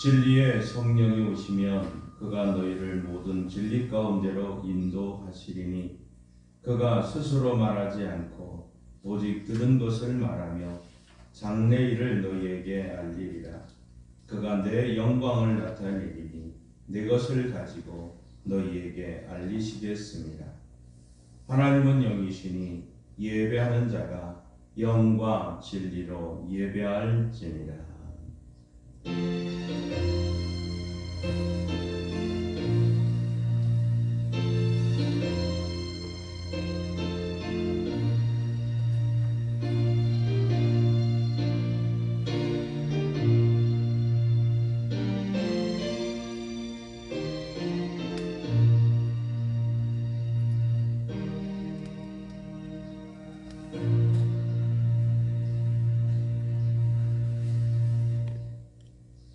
진리의 성령이 오시면 그가 너희를 모든 진리 가운데로 인도하시리니 그가 스스로 말하지 않고 오직 들은 것을 말하며 장래 일을 너희에게 알리리라. 그가 내 영광을 나타내리니 내 것을 가지고 너희에게 알리시겠습니다. 하나님은 영이시니 예배하는 자가 영과 진리로 예배할지니라.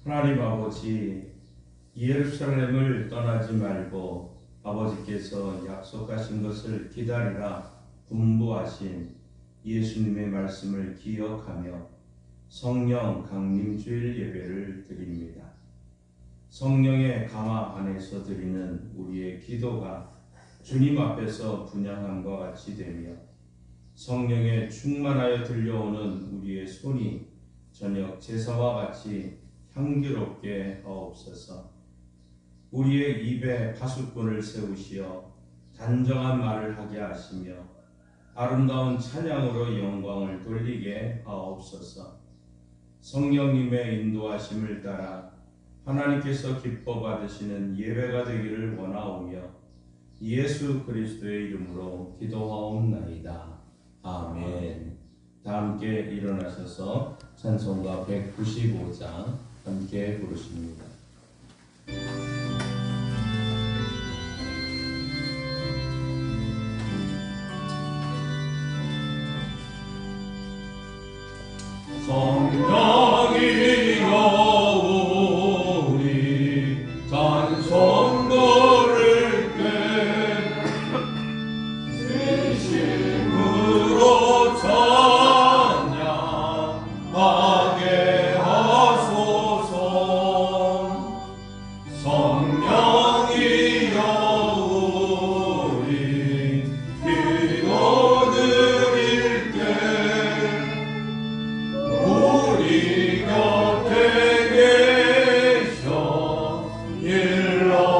하나님 아버지, 예루살렘을 떠나지 말고 아버지께서 약속하신 것을 기다리라 분부하신 예수님의 말씀을 기억하며 성령 강림주일 예배를 드립니다. 성령의 감화 안에서 드리는 우리의 기도가 주님 앞에서 분향함과 같이 되며 성령에 충만하여 들려오는 우리의 손이 저녁 제사와 같이 향기롭게 하옵소서. 우리의 입에 파수꾼을 세우시어 단정한 말을 하게 하시며 아름다운 찬양으로 영광을 돌리게 하옵소서. 성령님의 인도하심을 따라 하나님께서 기뻐 받으시는 예배가 되기를 원하오며 예수 그리스도의 이름으로 기도하옵나이다. 아멘. 다 함께 일어나셔서 찬송가 195장 함께 부르십니다. 성령이여 우리 찬송 부를 때 진심으로 찬양하게 하소서. 성령이여 우리 기도 드릴 때 우리 곁에 계셔 일러주소서.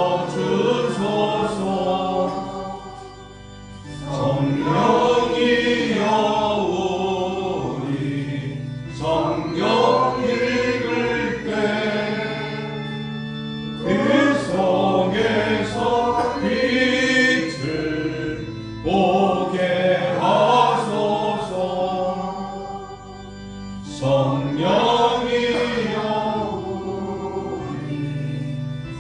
성령이여 우리 성경 읽을 때 그 속에서 빛을 보게 하소서. 성령이여 우리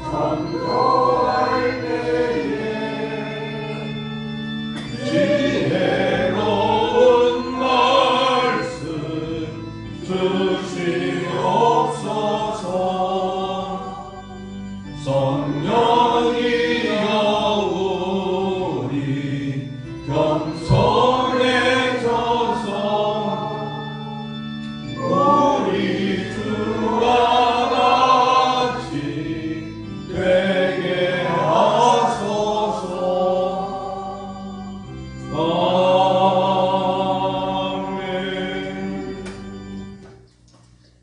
전도할 때에 지혜로운 말씀 주시옵소서. 성령이여 우리 겸손해져서 우리 주와 같이 되게 하소서. 아멘.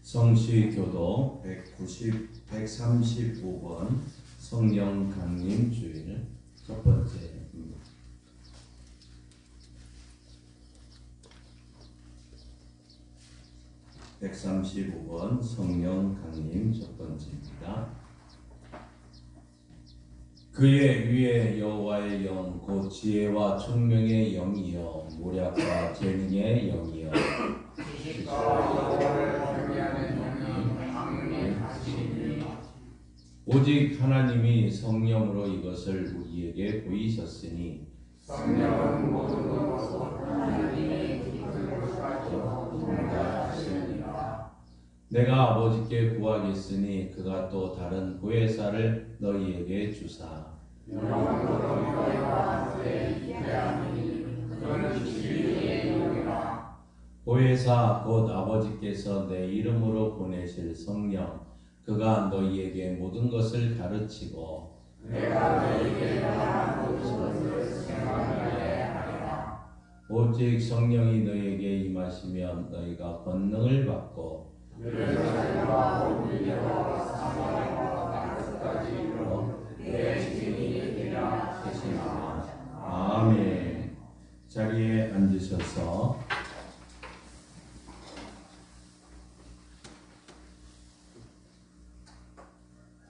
성시교도 135번 성령 강림 주일 첫 번째입니다. 135번 성령 강림 첫 번째입니다. 그의 위에 여호와의 영 곧 지혜와 총명의 영이여 모략과 재능의 영이여 오직 하나님이 성령으로 이것을 우리에게 보이셨으니 성령은 모든 것으로 하나님의 기쁨을 가져 인도하시니라. 내가 아버지께 구하겠으니 그가 또 다른 보혜사를 너희에게 주사 영원토록 너희와 함께 있게 하니 그는 진리의 영이라. 보혜사 곧 아버지께서 내 이름으로 보내실 성령 그가 너희에게 모든 것을 가르치고 내가 너희에게 말한 모든 것을 생각하게 하리라. 오직 성령이 너희에게 임하시면 너희가 권능을 받고 예루살렘과 온 유대와 사마리아와 땅끝까지 이르러 내 증인이 되리라 하시니라. 아멘. 자리에 앉으셔서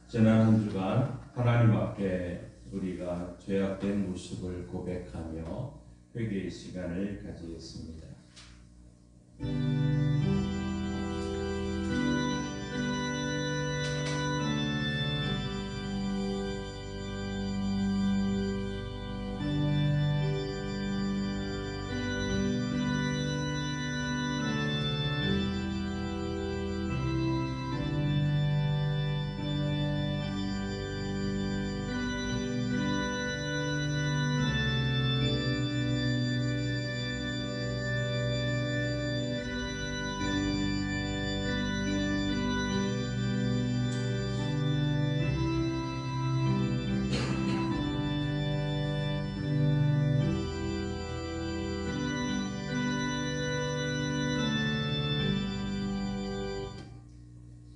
지난 한 주간 하나님 앞에 우리가 죄악된 모습을 고백하며 회개의 시간을 가지겠습니다.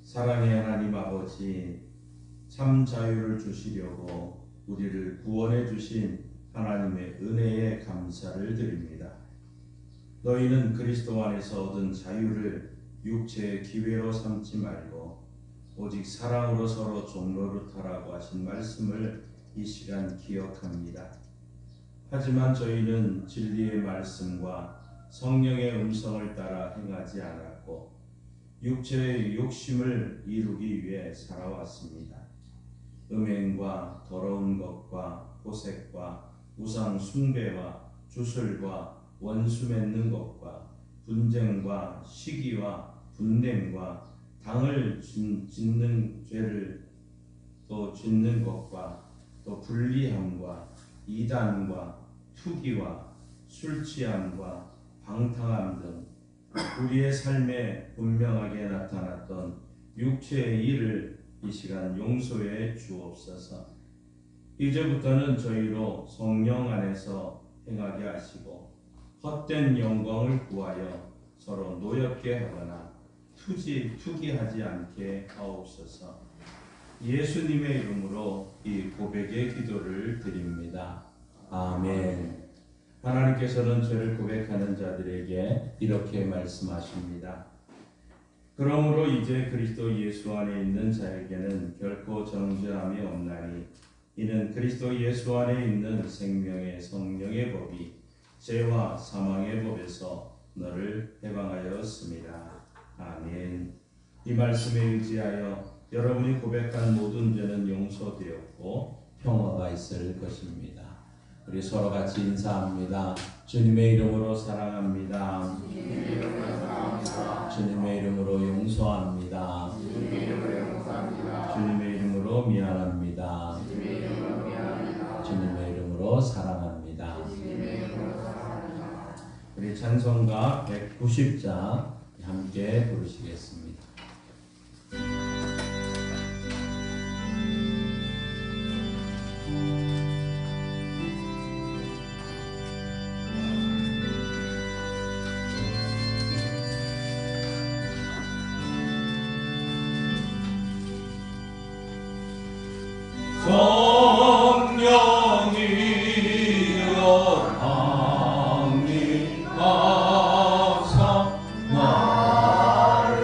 사랑의 하나님 아버지, 참 자유를 주시려고 우리를 구원해 주신 하나님의 은혜에 감사를 드립니다. 너희는 그리스도 안에서 얻은 자유를 육체의 기회로 삼지 말고 오직 사랑으로 서로 종노릇하라고 하신 말씀을 이 시간 기억합니다. 하지만 저희는 진리의 말씀과 성령의 음성을 따라 행하지 않았고 육체의 욕심을 이루기 위해 살아왔습니다. 음행과 더러운 것과 호색과 우상 숭배와 주술과 원수 맺는 것과 분쟁과 시기와 분냄과 당을 짓는 죄를 또 짓는 것과 또 불리함과 이단과 투기와 술 취함과 방탕함 등 우리의 삶에 분명하게 나타났던 육체의 일을 이 시간 용서해 주옵소서. 이제부터는 저희로 성령 안에서 행하게 하시고 헛된 영광을 구하여 서로 노엽게 하거나 투기하지 않게 하옵소서. 예수님의 이름으로 이 고백의 기도를 드립니다. 아멘. 하나님께서는 죄를 고백하는 자들에게 이렇게 말씀하십니다. 그러므로 이제 그리스도 예수 안에 있는 자에게는 결코 정죄함이 없나니 이는 그리스도 예수 안에 있는 생명의 성령의 법이 죄와 사망의 법에서 너를 해방하였습니다. 아멘. 이 말씀에 의지하여 여러분이 고백한 모든 죄는 용서되었고 평화가 있을 것입니다. 우리 서로 같이 인사합니다. 주님의 이름으로 사랑합니다. 주님의 이름으로 용서합니다. 주님의 이름으로 미안합니다. 주님의 이름으로 사랑합니다. 우리 찬송가 190장 함께 부르시겠습니다. 성령이여 강림하사 나를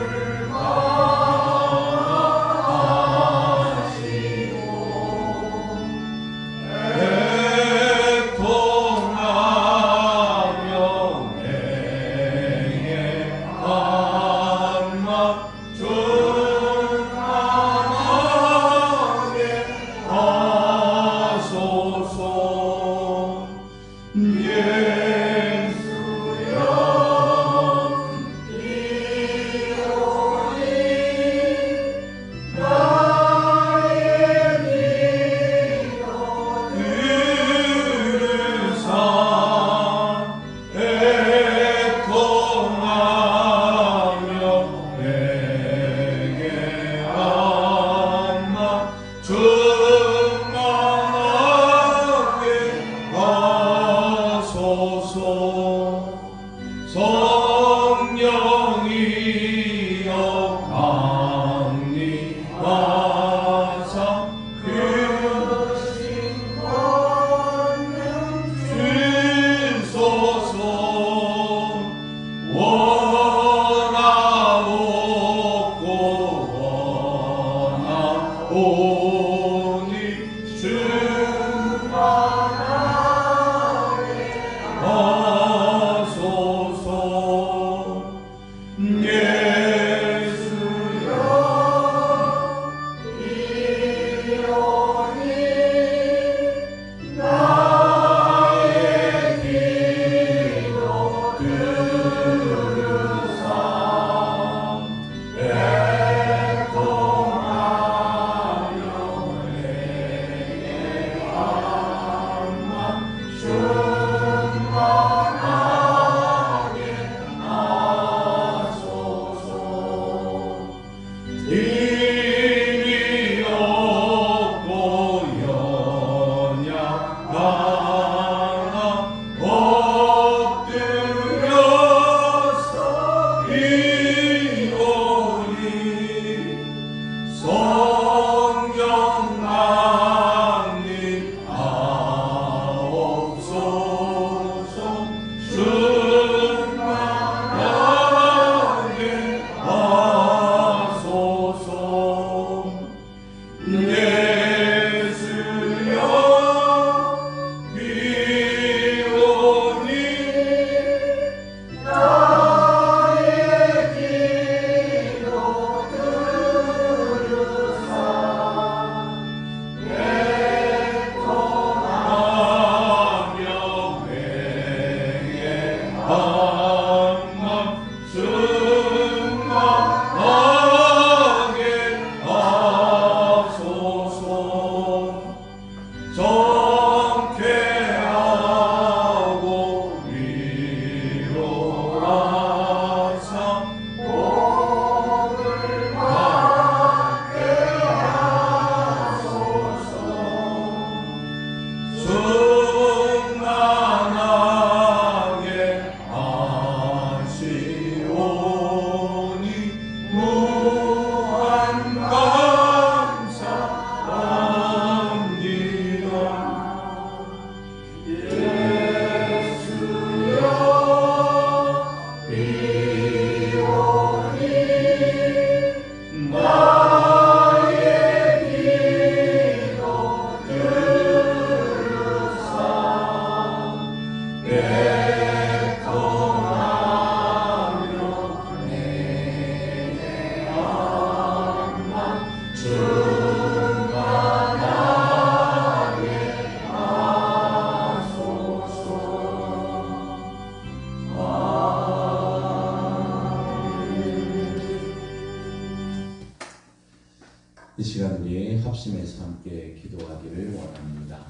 이 시간 우리 합심해서 함께 기도하기를 원합니다.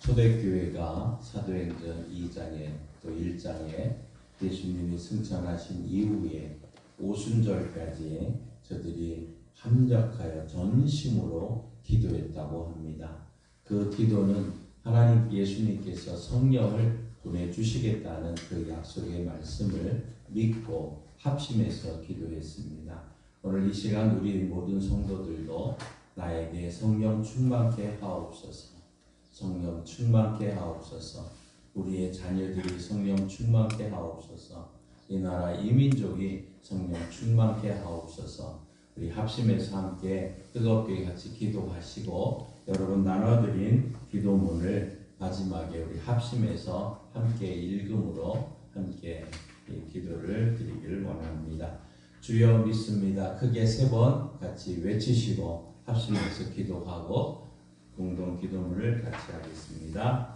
초대교회가 사도행전 2장에 또 1장에 예수님이 승천하신 이후에 오순절까지 저들이 합력하여 전심으로 기도했다고 합니다. 그 기도는 하나님 예수님께서 성령을 보내주시겠다는 그 약속의 말씀을 믿고 합심해서 기도했습니다. 오늘 이 시간 우리 모든 성도들도 나에게 성령 충만케 하옵소서. 성령 충만케 하옵소서. 우리의 자녀들이 성령 충만케 하옵소서. 이 나라 이 민족이 성령 충만케 하옵소서. 우리 합심해서 함께 뜨겁게 같이 기도하시고 여러분 나눠드린 기도문을 마지막에 우리 합심해서 함께 읽음으로 함께 기도를 드리기를 원합니다. 주여 믿습니다. 크게 3번 같이 외치시고 합심해서 기도하고 공동 기도문을 같이 하겠습니다.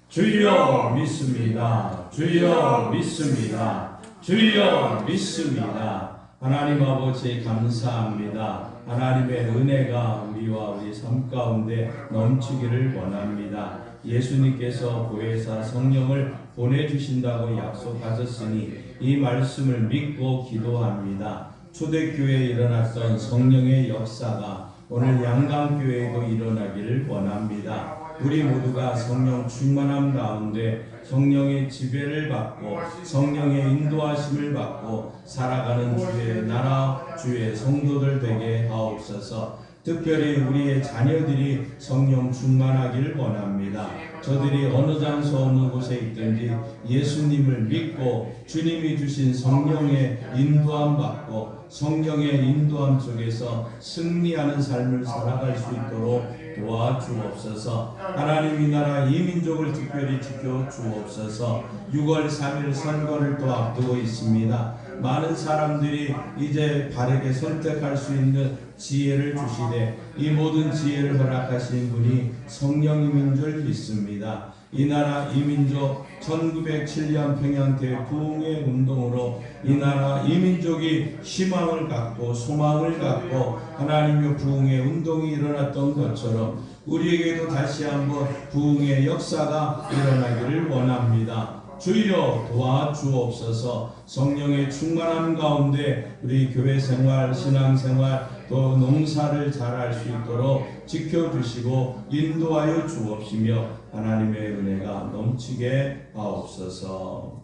주여 믿습니다. 주여 믿습니다. 주여 믿습니다. 하나님 아버지 감사합니다. 하나님의 은혜가 우리와 우리 삶 가운데 넘치기를 원합니다. 예수님께서 보혜사 성령을 보내주신다고 약속하셨으니 이 말씀을 믿고 기도합니다. 초대교회에 일어났던 성령의 역사가 오늘 양강교회에도 일어나기를 원합니다. 우리 모두가 성령 충만함 가운데 성령의 지배를 받고 성령의 인도하심을 받고 살아가는 주의 나라 주의 성도들 되게 하옵소서. 특별히 우리의 자녀들이 성령 충만하기를 원합니다. 저들이 어느 장소 어느 곳에 있든지 예수님을 믿고 주님이 주신 성령의 인도함 받고 성령의 인도함 속에서 승리하는 삶을 살아갈 수 있도록 도와주옵소서. 하나님 이 나라 이 민족을 특별히 지켜주옵소서. 6월 3일 선거를 또 앞두고 있습니다. 많은 사람들이 이제 바르게 선택할 수 있는 지혜를 주시되 이 모든 지혜를 허락하신 분이 성령님인 줄 믿습니다. 이 나라 이 민족 1907년 평양대 부흥의 운동으로 이 나라 이 민족이 희망을 갖고 소망을 갖고 하나님의 부흥의 운동이 일어났던 것처럼 우리에게도 다시 한번 부흥의 역사가 일어나기를 원합니다. 주여 도와주옵소서. 성령의 충만함 가운데 우리 교회 생활, 신앙 생활, 또 농사를 잘할 수 있도록 지켜주시고 인도하여 주옵시며 하나님의 은혜가 넘치게 하옵소서.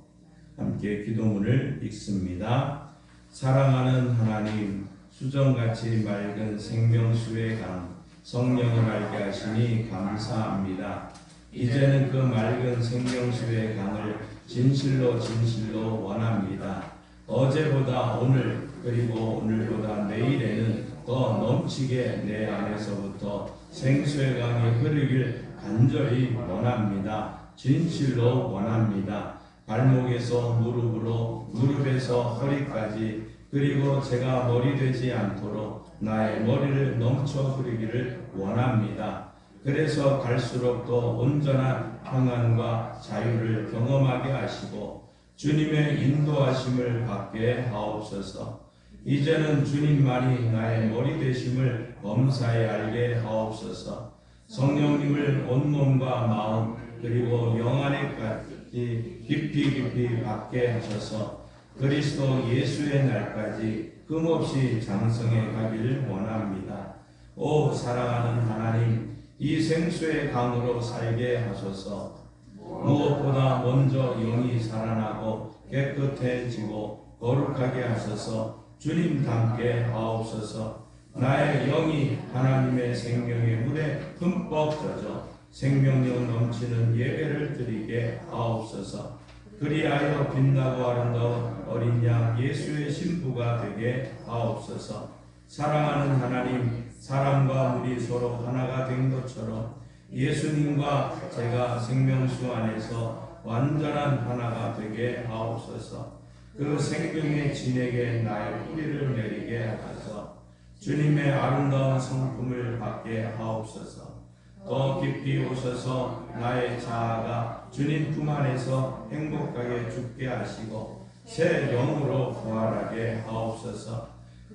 함께 기도문을 읽습니다. 사랑하는 하나님, 수정같이 맑은 생명수의 강, 성령을 알게 하시니 감사합니다. 이제는 그 맑은 생명수의 강을 진실로 원합니다. 어제보다 오늘 그리고 오늘보다 내일에는 더 넘치게 내 안에서부터 생수의 강이 흐르길 간절히 원합니다. 진실로 원합니다. 발목에서 무릎으로 무릎에서 허리까지 그리고 제가 머리 되지 않도록 나의 머리를 넘쳐 흐르기를 원합니다. 그래서 갈수록 더 온전한 평안과 자유를 경험하게 하시고 주님의 인도하심을 받게 하옵소서. 이제는 주님만이 나의 머리 되심을 범사에 알게 하옵소서. 성령님을 온몸과 마음 그리고 영 안에까지 깊이 받게 하셔서 그리스도 예수의 날까지 금없이 장성해 가기를 원합니다. 오 사랑하는 하나님, 이 생수의 강으로 살게 하소서. 무엇보다 먼저 영이 살아나고 깨끗해지고 거룩하게 하소서. 주님 닮게 하옵소서. 나의 영이 하나님의 생명의 물에 흠뻑 젖어 생명력 넘치는 예배를 드리게 하옵소서. 그리하여 빛나고 아름다운 어린 양 예수의 신부가 되게 하옵소서. 사랑하는 하나님, 사람과 물이 서로 하나가 된 것처럼 예수님과 제가 생명수 안에서 완전한 하나가 되게 하옵소서. 그 생명의 진에게 나의 뿌리를 내리게 하소서. 주님의 아름다운 성품을 받게 하옵소서. 더 깊이 오셔서 나의 자아가 주님 품 안에서 행복하게 죽게 하시고 새 영으로 부활하게 하옵소서.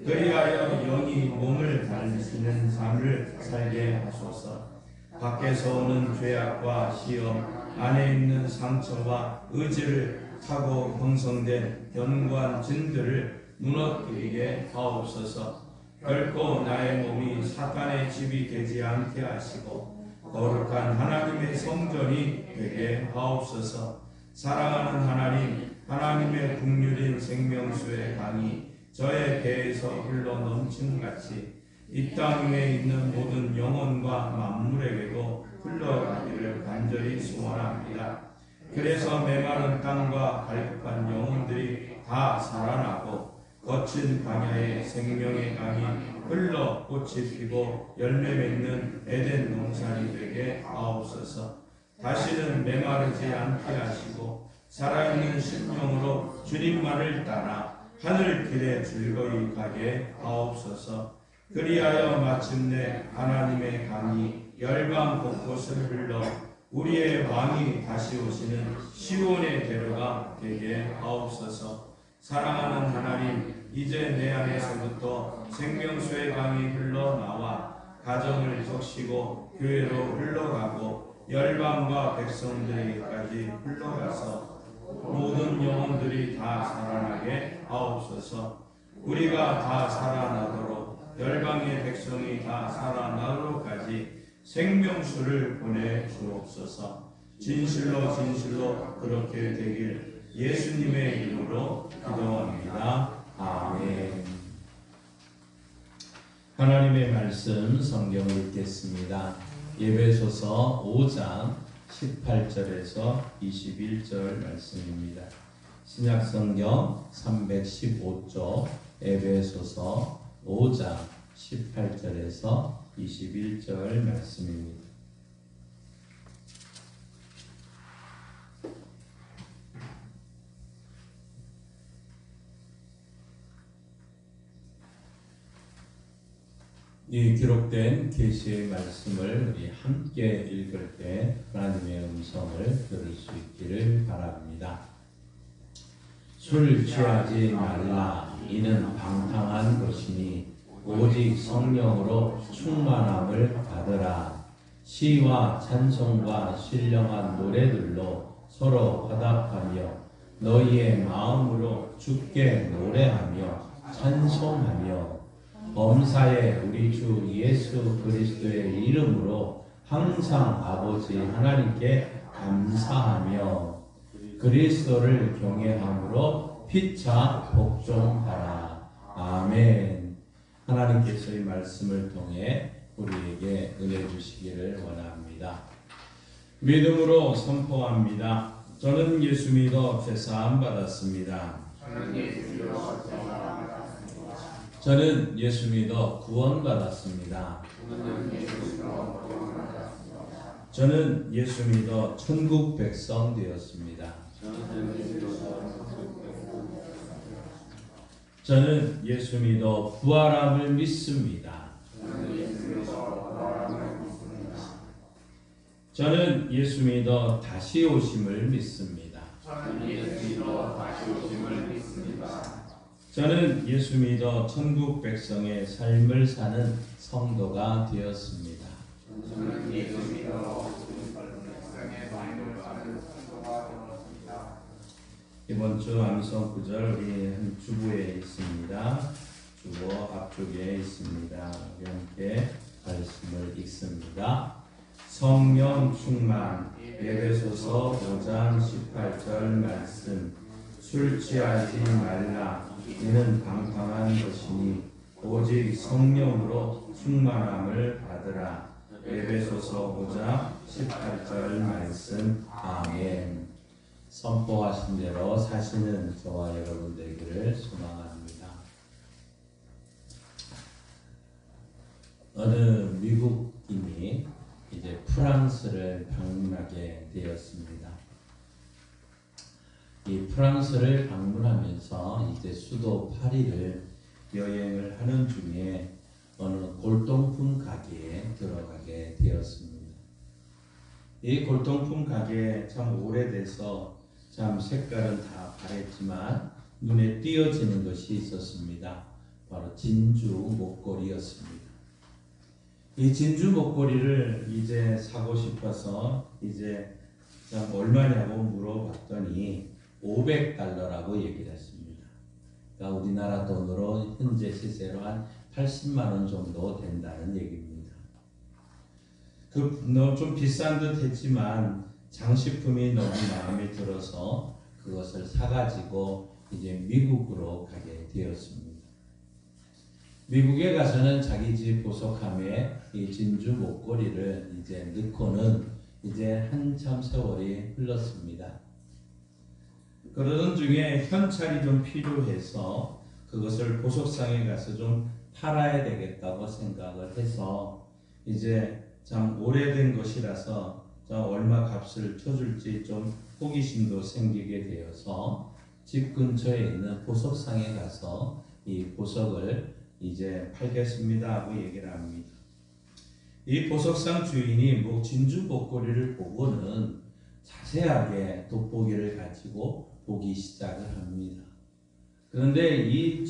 그리하여 영이 몸을 달리시는 삶을 살게 하소서. 밖에서 오는 죄악과 시험, 안에 있는 상처와 의지를 타고 형성된 견고한 진들을 무너뜨리게 하옵소서. 결코 나의 몸이 사탄의 집이 되지 않게 하시고 거룩한 하나님의 성전이 되게 하옵소서. 사랑하는 하나님, 하나님의 국률인 생명수의 강이 저의 배에서 흘러 넘침같이 이 땅 위에 있는 모든 영혼과 만물에게도 흘러가기를 간절히 소원합니다. 그래서 메마른 땅과 갈급한 영혼들이 다 살아나고 거친 광야의 생명의 강이 흘러 꽃이 피고 열매 맺는 에덴 농산이 되게 하옵소서. 다시는 메마르지 않게 하시고 살아있는 심령으로 주님만을 따라 하늘 길에 즐거이 가게 하옵소서. 그리하여 마침내 하나님의 강이 열방 곳곳을 흘러 우리의 왕이 다시 오시는 시온의 대로가 되게 하옵소서. 사랑하는 하나님, 이제 내 안에서부터 생명수의 강이 흘러나와 가정을 적시고 교회로 흘러가고 열방과 백성들에게까지 흘러가서 모든 영혼들이 다 살아나게 하옵소서. 우리가 다 살아나도록 열방의 백성이 다 살아나도록까지 생명수를 보내 주옵소서. 진실로 진실로 그렇게 되길 예수님의 이름으로 기도합니다. 아멘. 하나님의 말씀 성경을 읽겠습니다. 에베소서 5장 18절에서 21절 말씀입니다. 신약성경 315쪽 에베소서 5장 18절에서 21절 말씀입니다. 이 기록된 계시의 말씀을 우리 함께 읽을 때 하나님의 음성을 들을 수 있기를 바랍니다. 술 취하지 말라. 이는 방탕한 것이니 오직 성령으로 충만함을 받으라. 시와 찬송과 신령한 노래들로 서로 화답하며 너희의 마음으로 주께 노래하며 찬송하며 범사에 우리 주 예수 그리스도의 이름으로 항상 아버지 하나님께 감사하며 그리스도를 경외함으로 피차 복종하라. 아멘. 하나님께서 이 말씀을 통해 우리에게 은혜 주시기를 원합니다. 믿음으로 선포합니다. 저는 예수 믿어 죄사함 받았습니다. 저는 예수 믿어 구원 받았습니다. 저는 예수 믿어 천국 백성 되었습니다. 저는 예수 믿어 부활함을 믿습니다. 저는 예수 믿어 다시 오심을 믿습니다. 저는 예수 믿어 천국 백성의 삶을 사는 성도가 되었습니다. 저는 예수 믿어 백성의 삶을 사는 성도가 되었습니다. 이번 주 암송 구절 우리 한 주보에 있습니다. 주보 앞쪽에 있습니다. 우리 함께 말씀을 읽습니다. 성령 충만 에베소서 5장 18절 말씀. 술 취하지 말라. 이는 방탕한 것이니 오직 성령으로 충만함을 받으라. 에베소서 5장 18절 말씀. 아멘. 선포하신 대로 사시는 저와 여러분 되기를 소망합니다. 어느 미국인이 이제 프랑스를 방문하게 되었습니다. 이 프랑스를 방문하면서 이제 수도 파리를 여행을 하는 중에 어느 골동품 가게에 들어가게 되었습니다. 이 골동품 가게 참 오래돼서 참 색깔은 다 바랬지만 눈에 띄어지는 것이 있었습니다. 바로 진주 목걸이였습니다. 이 진주 목걸이를 이제 사고 싶어서 이제 참 얼마냐고 물어봤더니 $500라고 얘기를 했습니다. 그러니까 우리나라 돈으로 현재 시세로 한 80만 원 정도 된다는 얘기입니다. 좀 비싼 듯 했지만 장식품이 너무 마음에 들어서 그것을 사가지고 이제 미국으로 가게 되었습니다. 미국에 가서는 자기 집 보석함에 이 진주 목걸이를 이제 넣고는 이제 한참 세월이 흘렀습니다. 그러던 중에 현찰이 좀 필요해서 그것을 보석상에 가서 좀 팔아야 되겠다고 생각을 해서 이제 참 오래된 것이라서 얼마 값을 쳐줄지 좀 호기심도 생기게 되어서 집 근처에 있는 보석상에 가서 이 보석을 이제 팔겠습니다 하고 얘기를 합니다. 이 보석상 주인이 진주 목걸이를 보고는 자세하게 돋보기를 가지고 보기 시작을 합니다. 그런데 이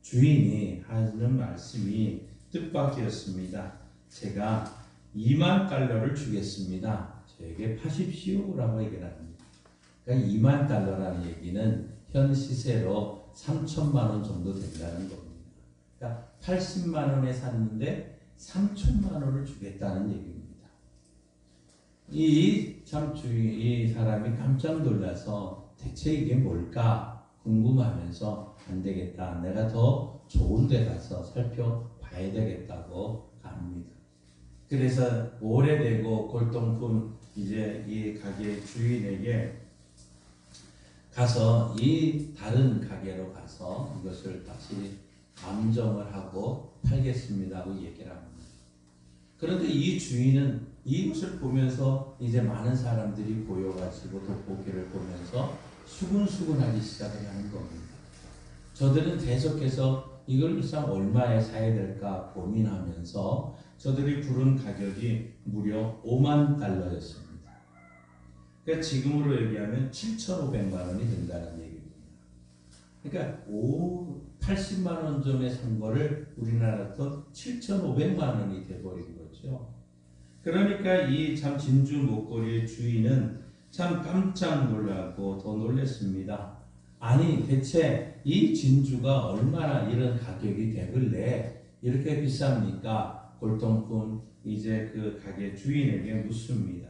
주인이 하는 말씀이 뜻밖이었습니다. 제가 $20,000를 주겠습니다. 저에게 파십시오 라고 얘기를 합니다. 그러니까 $20,000라는 얘기는 현 시세로 3천만 원 정도 된다는 겁니다. 그러니까 80만 원에 샀는데 3천만 원을 주겠다는 얘기입니다. 이 사람이 깜짝 놀라서 대체 이게 뭘까 궁금하면서 안 되겠다. 내가 더 좋은 데 가서 살펴봐야 되겠다고 합니다. 그래서 오래되고 골동품 이제 이 가게 주인에게 가서 이 다른 가게로 가서 이것을 다시 감정을 하고 팔겠습니다 하고 얘기를 합니다. 그런데 이 주인은 이것을 보면서 이제 많은 사람들이 모여가지고 돋보기를 보면서 수근수근하기 시작을 하는 겁니다. 저들은 계속해서 이걸 일상 얼마에 사야 될까 고민하면서 저들이 부른 가격이 무려 $50,000였습니다. 그러니까 지금으로 얘기하면 7,500만 원이 된다는 얘기입니다. 그러니까 80만 원 전에 산 거를 우리나라 돈 7,500만 원이 돼버린 거죠. 그러니까 이 참 진주 목걸이의 주인은 참 깜짝 놀라고 더 놀랐습니다. 아니 대체 이 진주가 얼마나 이런 가격이 되길래 이렇게 비쌉니까? 골동품 이제 그 가게 주인에게 묻습니다.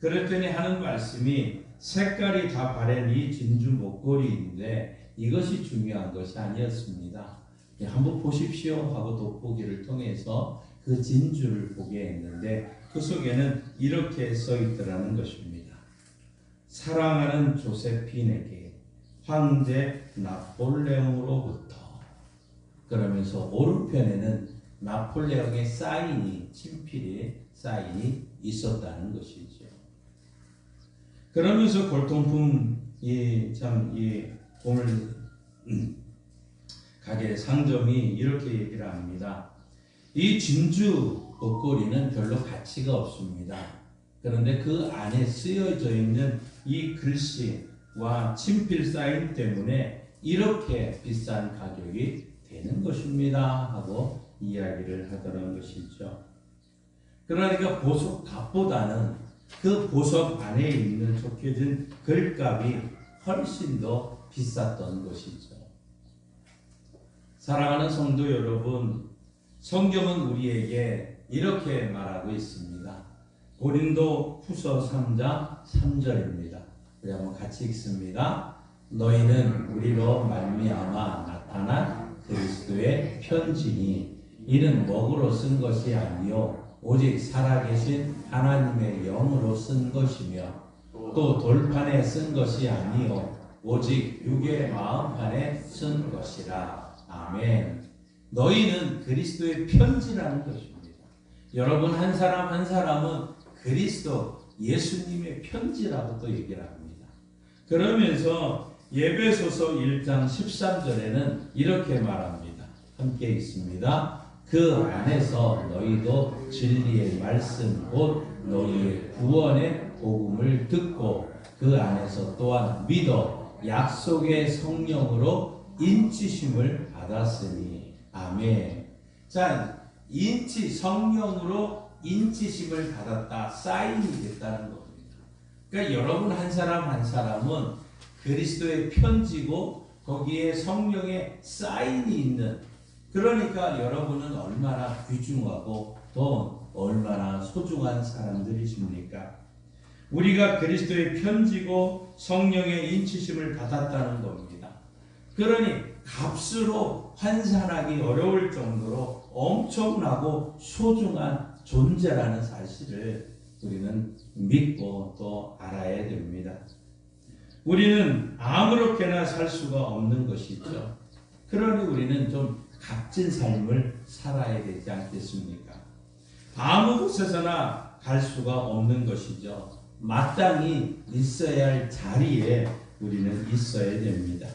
그랬더니 하는 말씀이 색깔이 다 바랜 이 진주 목걸이인데 이것이 중요한 것이 아니었습니다. 한번 보십시오 하고 돋보기를 통해서 그 진주를 보게 했는데 그 속에는 이렇게 써 있더라는 것입니다. 사랑하는 조세핀에게 황제 나폴레옹으로부터. 그러면서 오른편에는 나폴레옹의 사인이 친필의 사인이 있었다는 것이죠. 그러면서 골동품 이 보물 가게 상점이 이렇게 얘기를 합니다. 이 진주 목걸이는 별로 가치가 없습니다. 그런데 그 안에 쓰여져 있는 이 글씨와 친필 사인 때문에 이렇게 비싼 가격이 되는 것입니다 하고 이야기를 하더란 것이죠. 그러니까 보석 값보다는 그 보석 안에 있는 적혀진 글값이 훨씬 더 비쌌던 것이죠. 사랑하는 성도 여러분, 성경은 우리에게 이렇게 말하고 있습니다. 고린도 후서 3장 3절입니다. 우리 한번 같이 읽습니다. 너희는 우리로 말미암아 나타난 그리스도의 편지니 이는 먹으로 쓴 것이 아니요 오직 살아계신 하나님의 영으로 쓴 것이며 또 돌판에 쓴 것이 아니요 오직 육의 마음판에 쓴 것이라. 아멘. 너희는 그리스도의 편지라는 것입니다. 여러분 한 사람 한 사람은 그리스도 예수님의 편지라고 또 얘기를 합니다. 그러면서 예배소서 1장 13절에는 이렇게 말합니다. 함께 있습니다. 그 안에서 너희도 진리의 말씀 곧 너희의 구원의 복음을 듣고 그 안에서 또한 믿어 약속의 성령으로 인치심을 받았으니. 아멘. 자, 성령으로 인치심을 받았다, 사인이 됐다는 겁니다. 그러니까 여러분 한 사람 한 사람은 그리스도의 편지고 거기에 성령의 사인이 있는, 그러니까 여러분은 얼마나 귀중하고 또 얼마나 소중한 사람들이십니까? 우리가 그리스도의 편지고 성령의 인치심을 받았다는 겁니다. 그러니 값으로 환산하기 어려울 정도로 엄청나고 소중한 존재라는 사실을 우리는 믿고 또 알아야 됩니다. 우리는 아무렇게나 살 수가 없는 것이죠. 그러니 우리는 좀 값진 삶을 살아야 되지 않겠습니까? 아무 곳에서나 갈 수가 없는 것이죠. 마땅히 있어야 할 자리에 우리는 있어야 됩니다.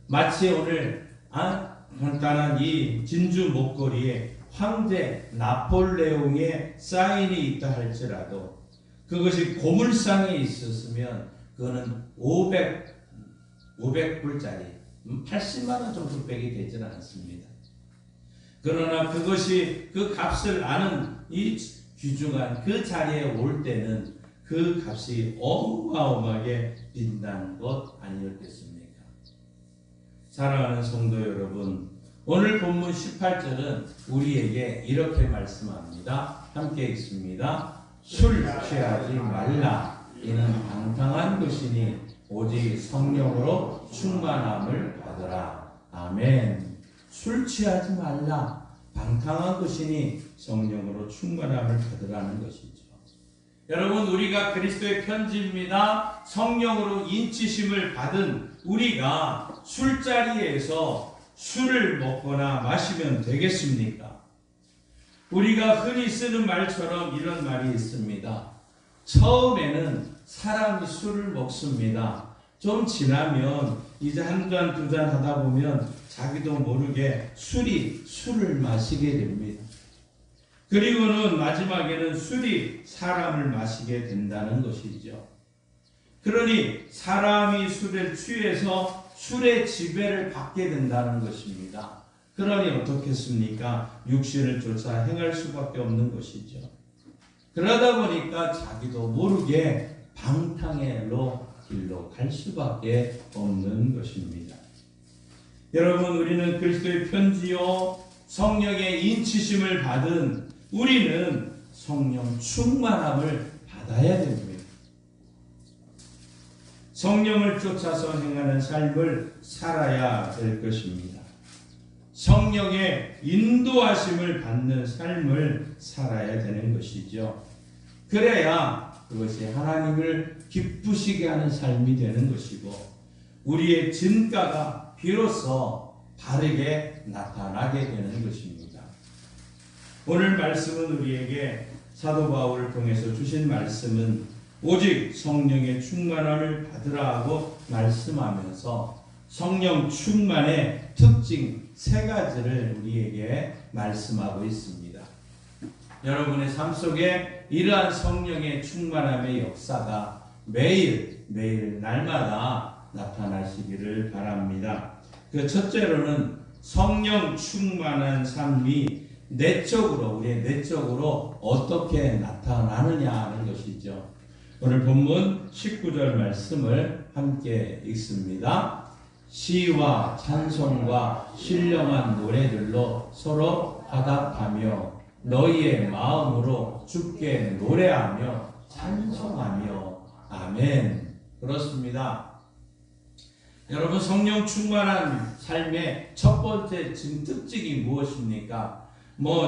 마치 오늘 간단한 이 진주 목걸이에 황제 나폴레옹의 사인이 있다 할지라도 그것이 고물상에 있었으면 그거는 500불짜리 80만 원 정도 빼게 되지는 않습니다. 그러나 그것이 그 값을 아는 이 귀중한 그 자리에 올 때는 그 값이 어마어마하게 빈다는 것 아니었겠습니까? 사랑하는 성도 여러분, 오늘 본문 18절은 우리에게 이렇게 말씀합니다. 함께 읽습니다. 술 취하지 말라. 이는 방탕한 것이니 오직 성령으로 충만함을 받으라. 아멘. 술 취하지 말라. 방탕한 것이니 성령으로 충만함을 받으라는 것이죠. 여러분, 우리가 그리스도의 편지입니다. 성령으로 인치심을 받은 우리가 술자리에서 술을 먹거나 마시면 되겠습니까? 우리가 흔히 쓰는 말처럼 이런 말이 있습니다. 처음에는 사람이 술을 먹습니다. 좀 지나면 이제 한 잔, 두 잔 하다 보면 자기도 모르게 술을 마시게 됩니다. 그리고는 마지막에는 술이 사람을 마시게 된다는 것이죠. 그러니 사람이 술에 취해서 술의 지배를 받게 된다는 것입니다. 그러니 어떻겠습니까? 육신을 쫓아 행할 수밖에 없는 것이죠. 그러다 보니까 자기도 모르게 방탕의 길로 갈 수밖에 없는 것입니다. 여러분, 우리는 그리스도의 편지요 성령의 인치심을 받은 우리는 성령 충만함을 받아야 됩니다. 성령을 쫓아서 행하는 삶을 살아야 될 것입니다. 성령의 인도하심을 받는 삶을 살아야 되는 것이죠. 그래야 그것이 하나님을 기쁘시게 하는 삶이 되는 것이고 우리의 진가가 비로소 바르게 나타나게 되는 것입니다. 오늘 말씀은 우리에게 사도 바울을 통해서 주신 말씀은 오직 성령의 충만함을 받으라 하고 말씀하면서 성령 충만의 특징 3가지를 우리에게 말씀하고 있습니다. 여러분의 삶 속에 이러한 성령의 충만함의 역사가 매일 날마다 나타나시기를 바랍니다. 그 첫째로는 성령 충만한 삶이 우리의 내적으로 어떻게 나타나느냐 하는 것이죠. 오늘 본문 19절 말씀을 함께 읽습니다. 시와 찬송과 신령한 노래들로 서로 화답하며 너희의 마음으로 주께 노래하며 찬송하며 아멘. 그렇습니다. 여러분, 성령 충만한 삶의 첫 번째 특징이 무엇입니까?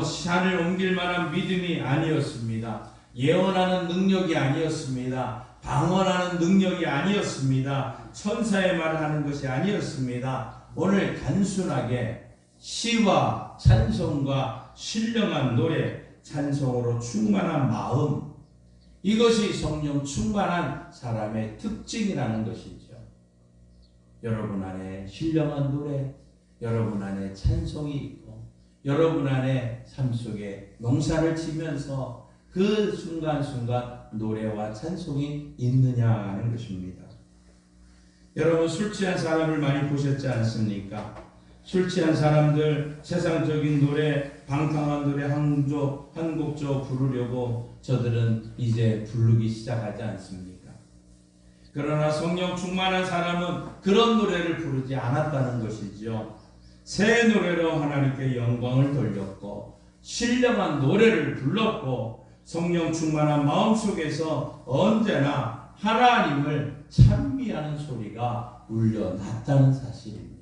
산을 옮길 만한 믿음이 아니었습니다. 예언하는 능력이 아니었습니다. 방언하는 능력이 아니었습니다. 천사의 말을 하는 것이 아니었습니다. 오늘 단순하게 시와 찬송과 신령한 노래, 찬송으로 충만한 마음, 이것이 성령 충만한 사람의 특징이라는 것이죠. 여러분 안에 신령한 노래, 여러분 안에 찬송이 있고, 여러분 안에 삶 속에 농사를 지면서 그 순간순간 노래와 찬송이 있느냐 하는 것입니다. 여러분, 술 취한 사람을 많이 보셨지 않습니까? 술 취한 사람들 세상적인 노래, 방탕한 노래 한 곡조 부르려고 저들은 이제 부르기 시작하지 않습니까? 그러나 성령 충만한 사람은 그런 노래를 부르지 않았다는 것이죠. 새 노래로 하나님께 영광을 돌렸고 신령한 노래를 불렀고 성령 충만한 마음속에서 언제나 하나님을 찬미하는 소리가 울려났다는 사실입니다.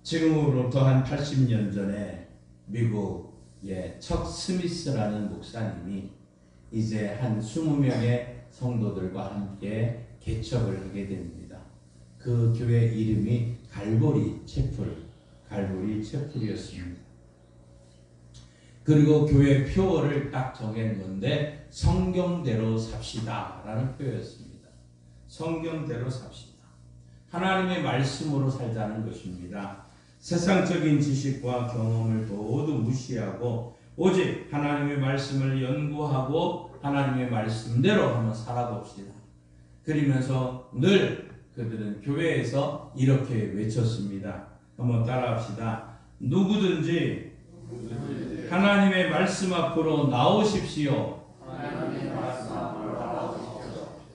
지금으로부터 한 80년 전에 미국의 척 스미스라는 목사님이 이제 한 20명의 성도들과 함께 개척을 하게 됩니다. 그 교회 이름이 갈보리 채플이었습니다. 그리고 교회 표어를 딱 정했는데 성경대로 삽시다 라는 표였습니다. 성경대로 삽시다. 하나님의 말씀으로 살자는 것입니다. 세상적인 지식과 경험을 모두 무시하고 오직 하나님의 말씀을 연구하고 하나님의 말씀대로 한번 살아봅시다. 그러면서 늘 그들은 교회에서 이렇게 외쳤습니다. 한번 따라합시다. 누구든지 하나님의 말씀 앞으로 나오십시오.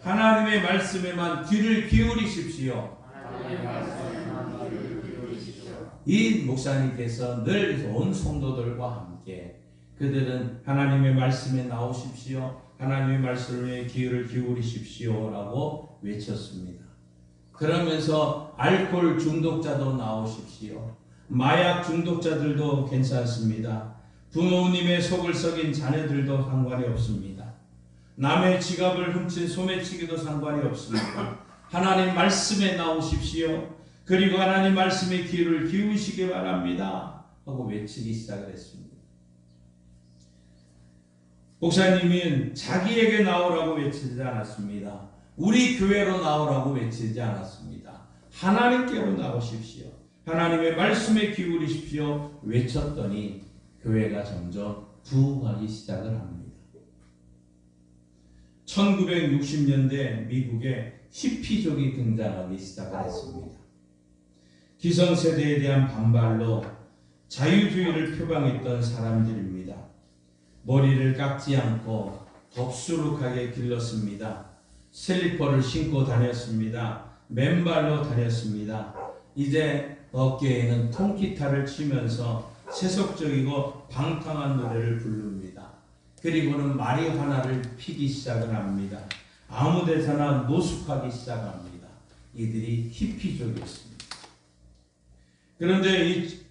하나님의 말씀에만 귀를 기울이십시오. 이 목사님께서 늘 온 성도들과 함께 그들은 하나님의 말씀에 나오십시오. 하나님의 말씀에 귀를 기울이십시오 라고 외쳤습니다. 그러면서 알코올 중독자도 나오십시오. 마약 중독자들도 괜찮습니다. 부모님의 속을 썩인 자녀들도 상관이 없습니다. 남의 지갑을 훔친 소매치기도 상관이 없습니다. 하나님 말씀에 나오십시오. 그리고 하나님 말씀에 귀를 기울이시기 바랍니다 하고 외치기 시작을 했습니다. 목사님은 자기에게 나오라고 외치지 않았습니다. 우리 교회로 나오라고 외치지 않았습니다. 하나님께로 나오십시오. 하나님의 말씀에 기울이십시오 외쳤더니 교회가 점점 부흥하기 시작을 합니다. 1960년대 미국에 히피족이 등장하기 시작을 했습니다. 기성세대에 대한 반발로 자유주의를 표방했던 사람들입니다. 머리를 깎지 않고 덥수룩하게 길렀습니다. 슬리퍼를 신고 다녔습니다. 맨발로 다녔습니다. 이제 어깨에는 통기타를 치면서 세속적이고 방탕한 노래를 부릅니다. 그리고는 마리화나를 피기 시작을 합니다. 아무 데서나 노숙하기 시작합니다. 이들이 히피족이었습니다. 그런데 이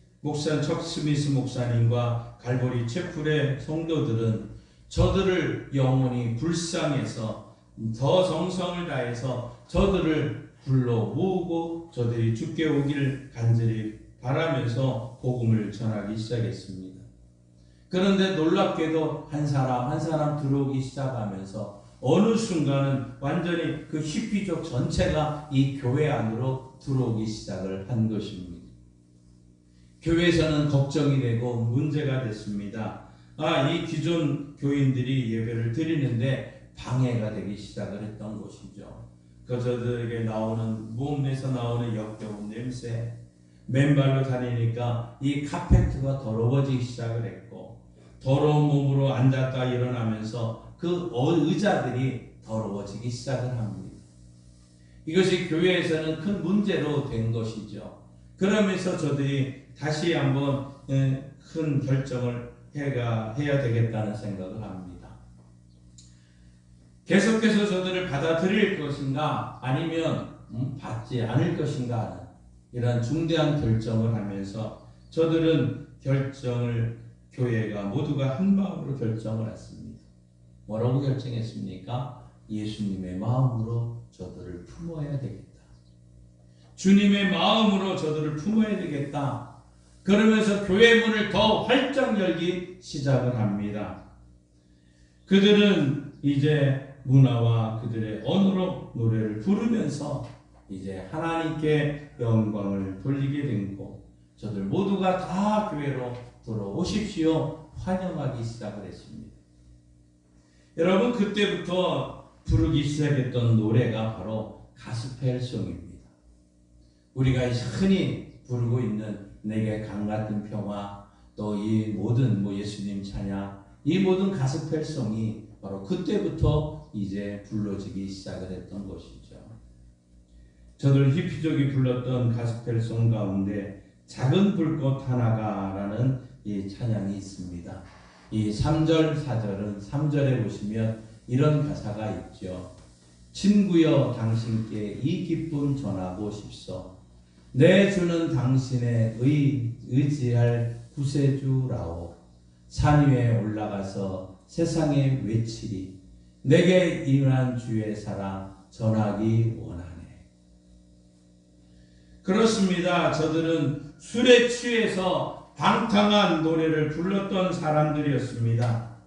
척 스미스 목사님과 갈보리 채플의 성도들은 저들을 영원히 불쌍해서 더 정성을 다해서 저들을 불러 모으고 저들이 주께 오기를 간절히 바라면서 복음을 전하기 시작했습니다. 그런데 놀랍게도 한 사람 들어오기 시작하면서 어느 순간은 완전히 그 히피족 전체가 이 교회 안으로 들어오기 시작을 한 것입니다. 교회에서는 걱정이 되고 문제가 됐습니다. 이 기존 교인들이 예배를 드리는데 방해가 되기 시작을 했던 것이죠. 저들에게 몸에서 나오는 역겨운 냄새, 맨발로 다니니까 이 카페트가 더러워지기 시작을 했고 더러운 몸으로 앉았다 일어나면서 그 의자들이 더러워지기 시작을 합니다. 이것이 교회에서는 큰 문제로 된 것이죠. 그러면서 저들이 다시 한번 큰 결정을 해야 되겠다는 생각을 합니다. 계속해서 저들을 받아들일 것인가 아니면 받지 않을 것인가 하는 이런 중대한 결정을 하면서 저들은 교회가 모두가 한 마음으로 결정을 했습니다. 뭐라고 결정했습니까? 예수님의 마음으로 저들을 품어야 되겠다. 주님의 마음으로 저들을 품어야 되겠다. 그러면서 교회 문을 더 활짝 열기 시작을 합니다. 그들은 이제 문화와 그들의 언어로 노래를 부르면서 이제 하나님께 영광을 돌리게 되고 저들 모두가 다 교회로 들어오십시오 환영하기 시작을 했습니다. 여러분 그때부터 부르기 시작했던 노래가 바로 가스펠송입니다. 우리가 흔히 부르고 있는 내게 강같은 평화 또 이 모든 예수님 찬양 이 모든 가스펠송이 바로 그때부터 이제 불러지기 시작을 했던 것이죠. 저들 히피족이 불렀던 가스펠송 가운데 작은 불꽃 하나가라는 이 찬양이 있습니다. 이 3절 4절은 3절에 보시면 이런 가사가 있죠. 친구여 당신께 이 기쁨 전하고 싶소. 내 주는 당신의 의지할 구세주라오. 산 위에 올라가서 세상에 외치리. 내게 임한 주의 사랑 전하기 원하네. 그렇습니다. 저들은 술에 취해서 방탕한 노래를 불렀던 사람들이었습니다.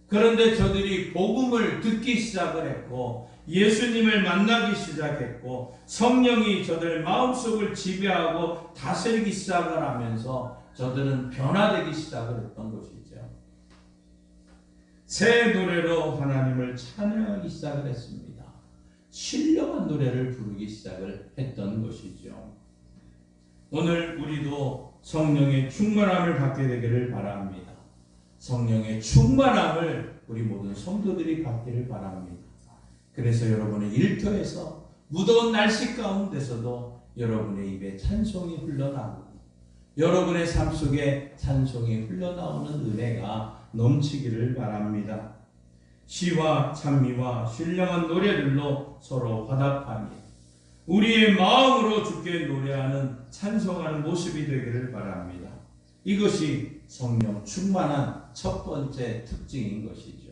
그런데 저들이 복음을 듣기 시작을 했고 예수님을 만나기 시작했고 성령이 저들 마음속을 지배하고 다스리기 시작을 하면서 저들은 변화되기 시작을 했던 것이죠. 새 노래로 하나님을 찬양하기 시작을 했습니다. 신령한 노래를 부르기 시작을 했던 것이죠. 오늘 우리도 성령의 충만함을 받게 되기를 바랍니다. 성령의 충만함을 우리 모든 성도들이 받기를 바랍니다. 그래서 여러분의 일터에서 무더운 날씨 가운데서도 여러분의 입에 찬송이 흘러나오고 여러분의 삶 속에 찬송이 흘러나오는 은혜가 넘치기를 바랍니다. 시와 찬미와 신령한 노래들로 서로 화답하며 우리의 마음으로 주께 노래하는 찬송하는 모습이 되기를 바랍니다. 이것이 성령 충만한 첫 번째 특징인 것이죠.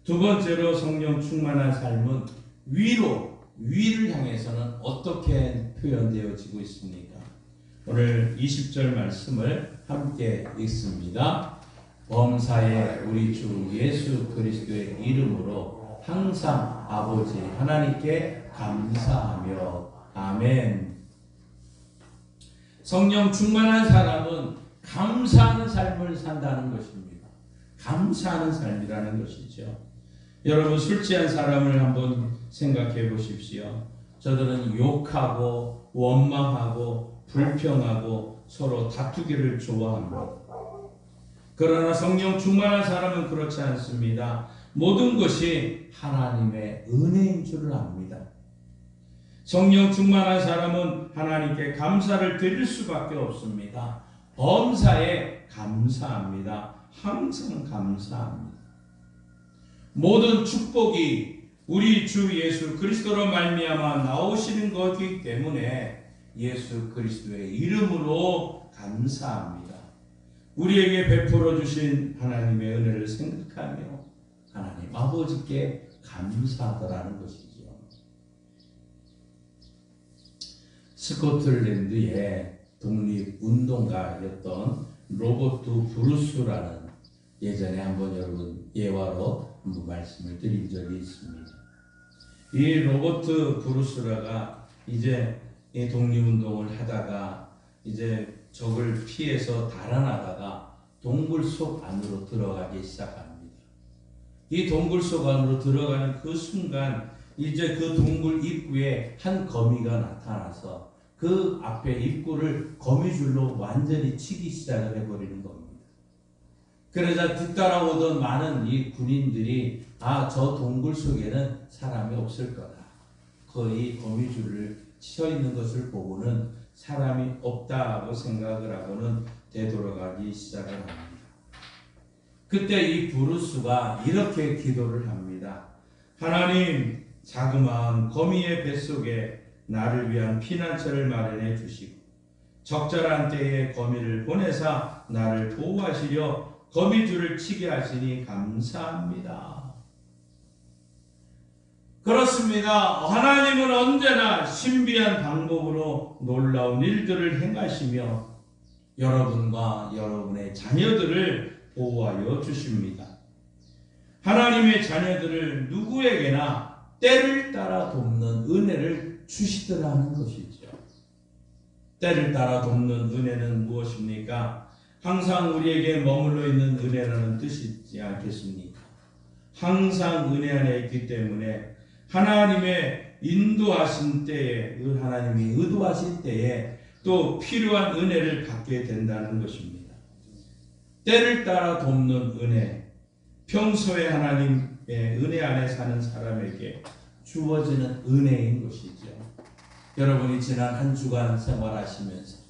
두 번째로 성령 충만한 삶은 위를 향해서는 어떻게 표현되어지고 있습니까? 오늘 20절 말씀을 함께 읽습니다. 범사에 우리 주 예수 그리스도의 이름으로 항상 아버지 하나님께 감사하며 아멘. 성령 충만한 사람은 감사하는 삶을 산다는 것입니다. 감사하는 삶이라는 것이죠. 여러분 술 취한 사람을 한번 생각해 보십시오. 저들은 욕하고 원망하고 불평하고 서로 다투기를 좋아합니다. 그러나 성령 충만한 사람은 그렇지 않습니다. 모든 것이 하나님의 은혜인 줄을 압니다. 성령 충만한 사람은 하나님께 감사를 드릴 수밖에 없습니다. 범사에 감사합니다. 항상 감사합니다. 모든 축복이 우리 주 예수 그리스도로 말미암아 나오시는 것이기 때문에 예수 그리스도의 이름으로 감사합니다. 우리에게 베풀어 주신 하나님의 은혜를 생각하며 하나님 아버지께 감사하더라는 것이죠. 스코틀랜드의 독립운동가였던 로버트 브루스라는 예전에 한번 여러분 예화로 한번 말씀을 드린 적이 있습니다. 이 로버트 브루스라가 이제 이 독립운동을 하다가 이제 적을 피해서 달아나다가 동굴 속 안으로 들어가기 시작합니다. 이 동굴 속 안으로 들어가는 그 순간 이제 그 동굴 입구에 한 거미가 나타나서 그 앞에 입구를 거미줄로 완전히 치기 시작을 해버리는 겁니다. 그러자 뒤따라오던 많은 이 군인들이 저 동굴 속에는 사람이 없을 거다. 거의 거미줄을 치어 있는 것을 보고는 사람이 없다고 생각을 하고는 되돌아가기 시작을 합니다. 그때 이 브루스가 이렇게 기도를 합니다. 하나님, 자그마한 거미의 뱃속에 나를 위한 피난처를 마련해 주시고 적절한 때에 거미를 보내사 나를 보호하시려 거미줄을 치게 하시니 감사합니다. 그렇습니다. 하나님은 언제나 신비한 방법으로 놀라운 일들을 행하시며 여러분과 여러분의 자녀들을 보호하여 주십니다. 하나님의 자녀들을 누구에게나 때를 따라 돕는 은혜를 주시더라는 것이죠. 때를 따라 돕는 은혜는 무엇입니까? 항상 우리에게 머물러 있는 은혜라는 뜻이지 않겠습니까? 항상 은혜 안에 있기 때문에 하나님의 인도하신 때에, 하나님이 의도하신 때에 또 필요한 은혜를 받게 된다는 것입니다. 때를 따라 돕는 은혜, 평소에 하나님의 은혜 안에 사는 사람에게 주어지는 은혜인 것이죠. 여러분이 지난 한 주간 생활하시면서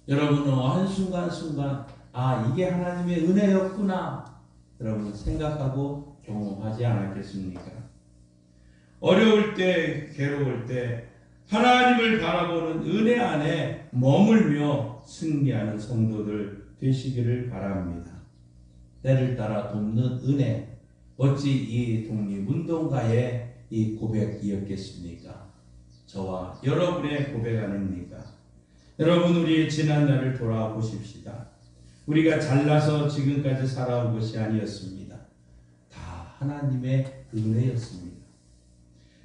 여러분은 한순간순간 이게 하나님의 은혜였구나 여러분 생각하고 경험하지 않았겠습니까? 어려울 때, 괴로울 때 하나님을 바라보는 은혜 안에 머물며 승리하는 성도들 되시기를 바랍니다. 때를 따라 돕는 은혜, 어찌 이 독립운동가의 이 고백이었겠습니까? 저와 여러분의 고백 아닙니까? 여러분, 우리 지난 날을 돌아보십시다. 우리가 잘나서 지금까지 살아온 것이 아니었습니다. 다 하나님의 은혜였습니다.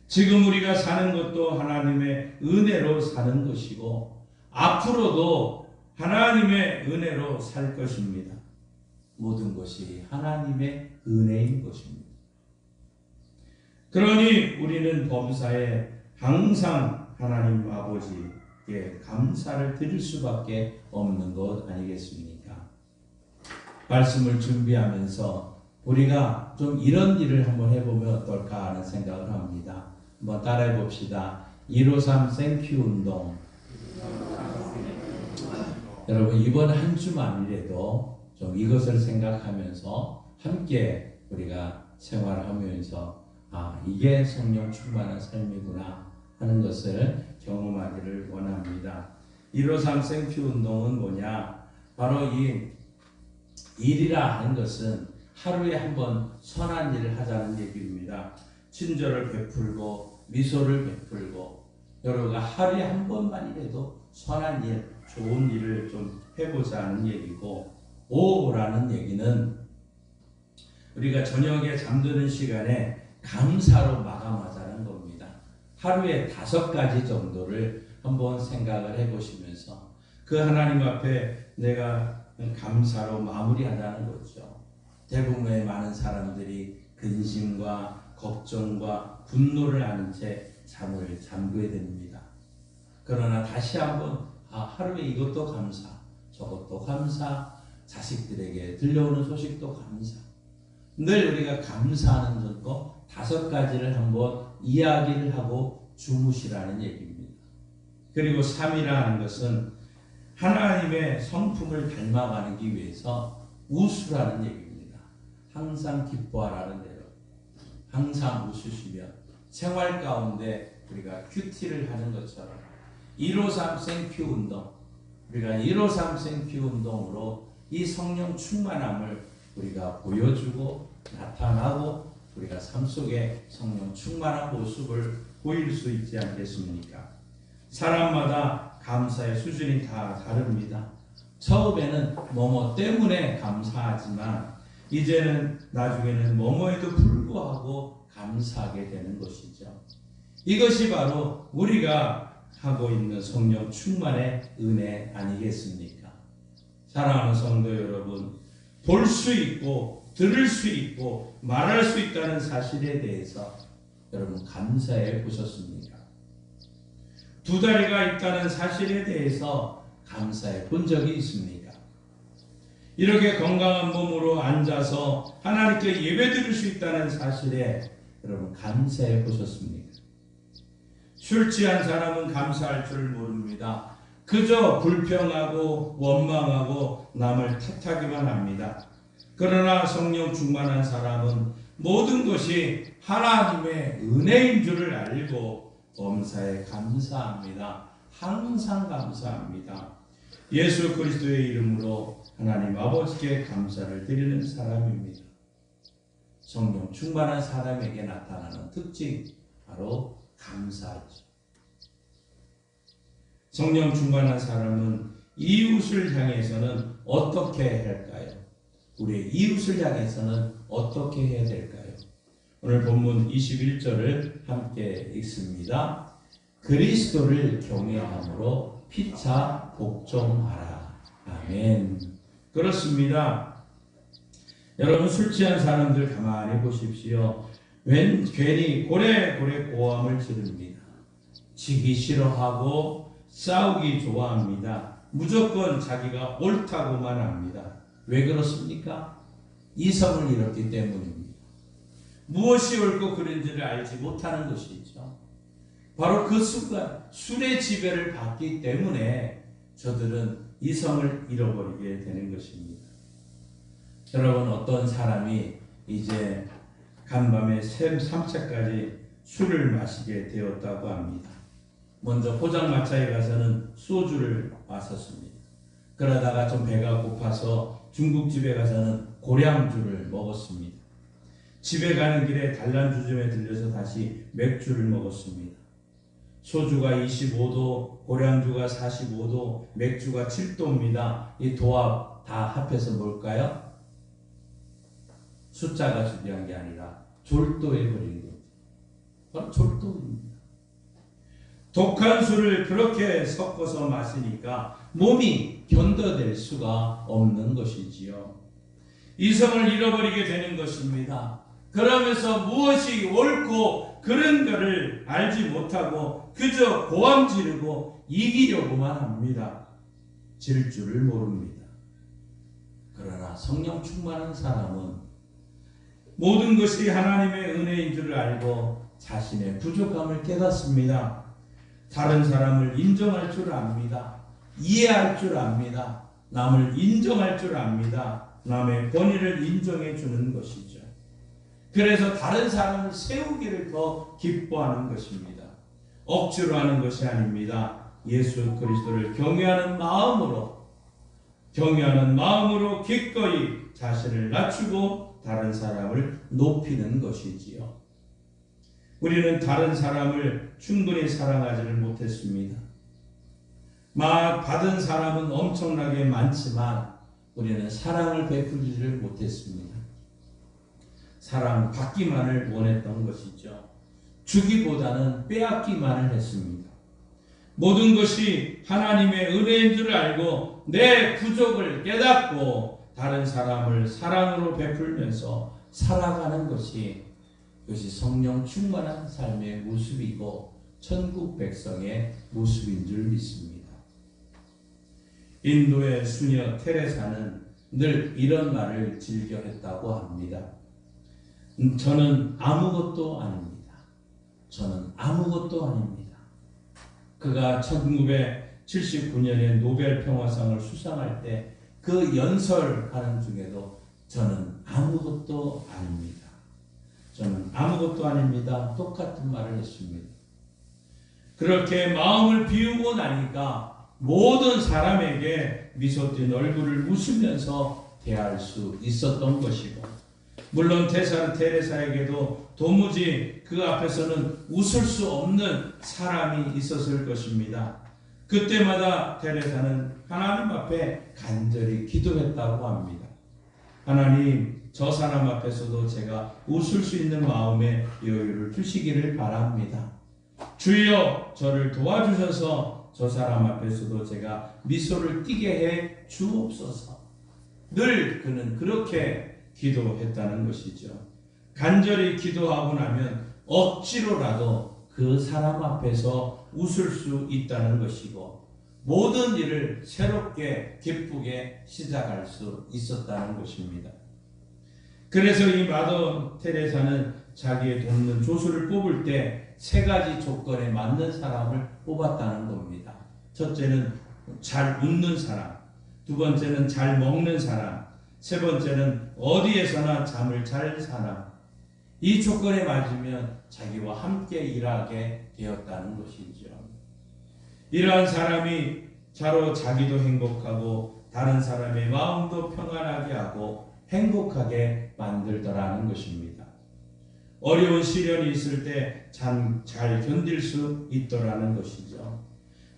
지금 우리가 사는 것도 하나님의 은혜로 사는 것이고 앞으로도 하나님의 은혜로 살 것입니다. 모든 것이 하나님의 은혜인 것입니다. 그러니 우리는 범사에 항상 하나님 아버지께 감사를 드릴 수밖에 없는 것 아니겠습니까? 말씀을 준비하면서 우리가 좀 이런 일을 한번 해보면 어떨까 하는 생각을 합니다. 한번 따라해 봅시다. 153 땡큐 운동. 여러분, 이번 한 주만이라도 좀 이것을 생각하면서 함께 우리가 생활하면서 이게 성령 충만한 삶이구나 하는 것을 경험하기를 원합니다. 153 땡큐 운동은 뭐냐? 바로 이 일이라 하는 것은 하루에 한 번 선한 일을 하자는 얘기입니다. 친절을 베풀고 미소를 베풀고 여러분가 하루에 한 번만이라도 선한 일, 좋은 일을 좀 해보자 하는 얘기고, 오라는 얘기는 우리가 저녁에 잠드는 시간에 감사로 마감하자는 겁니다. 하루에 5가지 정도를 한번 생각을 해보시면서 그 하나님 앞에 내가 감사로 마무리하자는 거죠. 대부분의 많은 사람들이 근심과 걱정과 분노를 안은 채 잠을 잠그게 됩니다. 그러나 다시 한번 하루에 이것도 감사, 저것도 감사, 자식들에게 들려오는 소식도 감사. 늘 우리가 감사하는 것 5가지를 한번 이야기를 하고 주무시라는 얘기입니다. 그리고 3이라는 것은 하나님의 성품을 닮아가기 위해서 웃으라는 얘기입니다. 항상 기뻐하라는 대로 항상 웃으시며 생활 가운데 우리가 큐티를 하는 것처럼 153 땡큐 운동, 우리가 153 땡큐 운동으로 이 성령 충만함을 우리가 보여주고 나타나고 우리가 삶 속에 성령 충만한 모습을 보일 수 있지 않겠습니까? 사람마다 감사의 수준이 다 다릅니다. 처음에는 뭐뭐 때문에 감사하지만 이제는 나중에는 뭐뭐에도 불구하고 감사하게 되는 것이죠. 이것이 바로 우리가 하고 있는 성령 충만의 은혜 아니겠습니까? 사랑하는 성도 여러분, 볼 수 있고 들을 수 있고 말할 수 있다는 사실에 대해서 여러분 감사해 보셨습니까? 2다리가 있다는 사실에 대해서 감사해 본 적이 있습니까? 이렇게 건강한 몸으로 앉아서 하나님께 예배드릴 수 있다는 사실에 여러분 감사해 보셨습니까? 술 취한 사람은 감사할 줄 모릅니다. 그저 불평하고 원망하고 남을 탓하기만 합니다. 그러나 성령 충만한 사람은 모든 것이 하나님의 은혜인 줄을 알고 범사에 감사합니다. 항상 감사합니다. 예수 그리스도의 이름으로 하나님 아버지께 감사를 드리는 사람입니다. 성령 충만한 사람에게 나타나는 특징 바로 감사하죠. 성령 충만한 사람은 이웃을 향해서는 어떻게 할까요? 우리의 이웃을 향해서는 어떻게 해야 될까요? 오늘 본문 21절을 함께 읽습니다. 그리스도를 경외함으로 피차 복종하라. 아멘. 그렇습니다. 여러분 술 취한 사람들 가만히 보십시오. 괜히 고래고래 고함을 지릅니다. 지기 싫어하고 싸우기 좋아합니다. 무조건 자기가 옳다고만 합니다. 왜 그렇습니까? 이성을 잃었기 때문입니다. 무엇이 옳고 그른지를 알지 못하는 것이죠. 바로 그 순간 술의 지배를 받기 때문에 저들은 이성을 잃어버리게 되는 것입니다. 여러분 어떤 사람이 이제 간밤에 3차까지 술을 마시게 되었다고 합니다. 먼저 포장마차에 가서는 소주를 마셨습니다. 그러다가 좀 배가 고파서 중국집에 가서는 고량주를 먹었습니다. 집에 가는 길에 단란주점에 들려서 다시 맥주를 먹었습니다. 소주가 25도, 고량주가 45도, 맥주가 7도입니다. 이 도합 다 합해서 뭘까요? 숫자가 중요한 게 아니라 졸도해 버린 거죠. 바로 졸도입니다. 독한 술을 그렇게 섞어서 마시니까 몸이 견뎌낼 수가 없는 것이지요. 이성을 잃어버리게 되는 것입니다. 그러면서 무엇이 옳고 그런 것을 알지 못하고 그저 고함 지르고 이기려고만 합니다. 질 줄을 모릅니다. 그러나 성령 충만한 사람은 모든 것이 하나님의 은혜인 줄을 알고 자신의 부족함을 깨닫습니다. 다른 사람을 인정할 줄 압니다. 이해할 줄 압니다. 남을 인정할 줄 압니다. 남의 권위를 인정해 주는 것이죠. 그래서 다른 사람을 세우기를 더 기뻐하는 것입니다. 억지로 하는 것이 아닙니다. 예수 그리스도를 경외하는 마음으로 기꺼이 자신을 낮추고 다른 사람을 높이는 것이지요. 우리는 다른 사람을 충분히 사랑하지를 못했습니다. 받은 사람은 엄청나게 많지만 우리는 사랑을 베풀지를 못했습니다. 사랑 받기만을 원했던 것이죠. 주기보다는 빼앗기만을 했습니다. 모든 것이 하나님의 은혜인 줄 알고 내 부족을 깨닫고 다른 사람을 사랑으로 베풀면서 살아가는 것이 그것이 성령 충만한 삶의 모습이고 천국 백성의 모습인 줄 믿습니다. 인도의 수녀 테레사는 늘 이런 말을 즐겨 했다고 합니다. 저는 아무것도 아닙니다. 저는 아무것도 아닙니다. 그가 1979년에 노벨 평화상을 수상할 때 그 연설하는 중에도 저는 아무것도 아닙니다. 저는 아무것도 아닙니다. 똑같은 말을 했습니다. 그렇게 마음을 비우고 나니까 모든 사람에게 미소 띤 얼굴을 웃으면서 대할 수 있었던 것이고, 물론 테레사에게도 도무지 그 앞에서는 웃을 수 없는 사람이 있었을 것입니다. 그때마다 테레사는 하나님 앞에 간절히 기도했다고 합니다. 하나님, 저 사람 앞에서도 제가 웃을 수 있는 마음의 여유를 주시기를 바랍니다. 주여, 저를 도와주셔서 저 사람 앞에서도 제가 미소를 띠게 해 주옵소서. 늘 그는 그렇게 기도했다는 것이죠. 간절히 기도하고 나면 억지로라도 그 사람 앞에서 웃을 수 있다는 것이고, 모든 일을 새롭게 기쁘게 시작할 수 있었다는 것입니다. 그래서 이 마더 테레사는 자기의 돕는 조수를 뽑을 때 세 가지 조건에 맞는 사람을 뽑았다는 겁니다. 첫째는 잘 웃는 사람, 두 번째는 잘 먹는 사람, 세 번째는 어디에서나 잠을 잘 사람. 이 조건에 맞으면 자기와 함께 일하게 되었다는 것이죠. 이러한 사람이 자로 자기도 행복하고 다른 사람의 마음도 평안하게 하고 행복하게 만들더라는 것입니다. 어려운 시련이 있을 때 잘 견딜 수 있더라는 것이죠.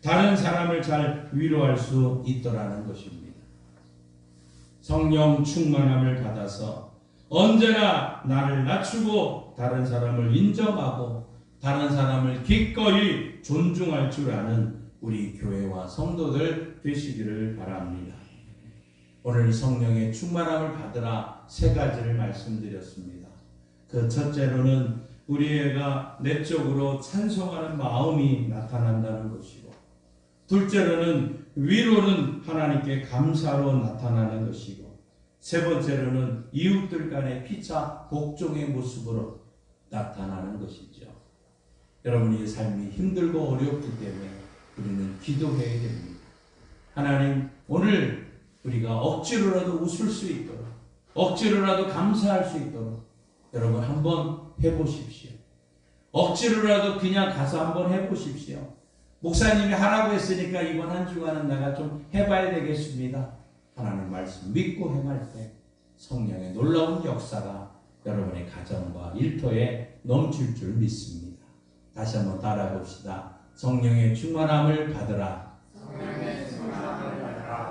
다른 사람을 잘 위로할 수 있더라는 것입니다. 성령 충만함을 받아서 언제나 나를 낮추고 다른 사람을 인정하고 다른 사람을 기꺼이 존중할 줄 아는 우리 교회와 성도들 되시기를 바랍니다. 오늘 성령의 충만함을 받으라 세 가지를 말씀드렸습니다. 그 첫째로는 우리가 내적으로 찬송하는 마음이 나타난다는 것이고, 둘째로는 위로는 하나님께 감사로 나타나는 것이고, 세 번째로는 이웃들 간의 피차 복종의 모습으로 나타나는 것이죠. 여러분의 삶이 힘들고 어렵기 때문에 우리는 기도해야 됩니다. 하나님, 오늘 우리가 억지로라도 웃을 수 있도록, 억지로라도 감사할 수 있도록 여러분 한번 해보십시오. 억지로라도 그냥 가서 한번 해보십시오. 목사님이 하라고 했으니까 이번 한 주간은 내가 좀 해봐야 되겠습니다. 하나님 말씀 믿고 행할 때 성령의 놀라운 역사가 여러분의 가정과 일터에 넘칠 줄 믿습니다. 다시 한번 따라해 봅시다. 성령의 충만함을 받으라.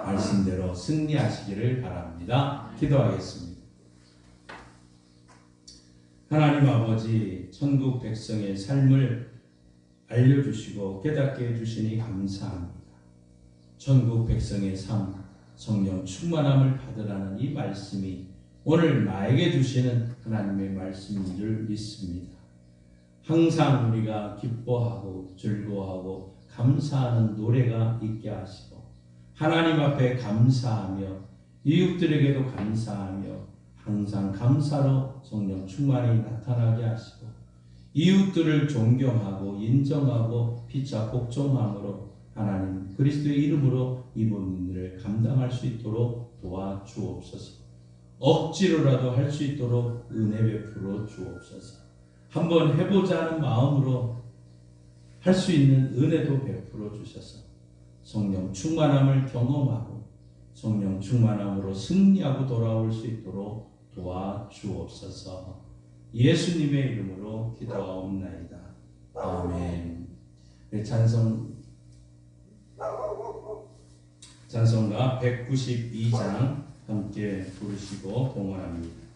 말씀대로 승리하시기를 바랍니다. 기도하겠습니다. 하나님 아버지, 천국 백성의 삶을 알려주시고 깨닫게 해주시니 감사합니다. 천국 백성의 삶, 성령 충만함을 받으라는 이 말씀이 오늘 나에게 주시는 하나님의 말씀인 줄 믿습니다. 항상 우리가 기뻐하고 즐거워하고 감사하는 노래가 있게 하시고 하나님 앞에 감사하며 이웃들에게도 감사하며 항상 감사로 성령 충만이 나타나게 하시고 이웃들을 존경하고 인정하고 피차 복종함으로 하나님 그리스도의 이름으로 이번 일을 감당할 수 있도록 도와주옵소서. 억지로라도 할 수 있도록 은혜 베풀어 주옵소서. 한번 해보자는 마음으로 할 수 있는 은혜도 베풀어 주셔서 성령 충만함을 경험하고 성령 충만함으로 승리하고 돌아올 수 있도록 도와주옵소서. 예수님의 이름으로 기도하옵나이다. 아멘. 찬송가 192장 함께 부르시고 동원합니다.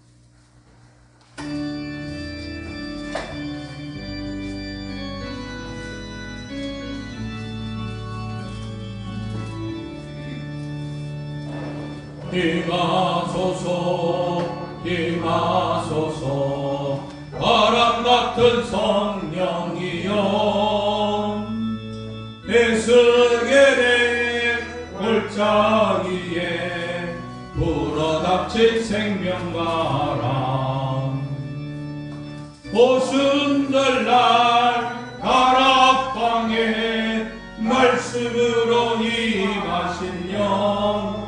임하소서 임하소서 바람 같은 성령이여 에스겔의 골짜기에 불어닥친 생명바람 오순절날 다락방에 말씀으로 임하신 영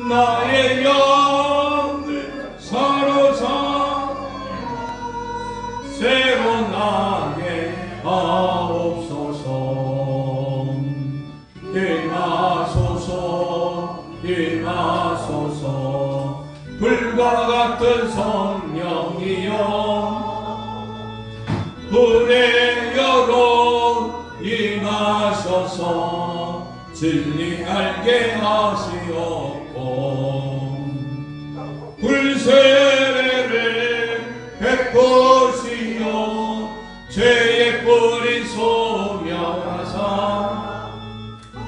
나의 영을 사로잡아 새로 나게 하옵소서. 임하소서 임하소서 불과 같은 성령이여 불의 여로 임하셔서 진리 알게 하시옵고 불세례를 베푸시어 죄의 뿌리 소멸하사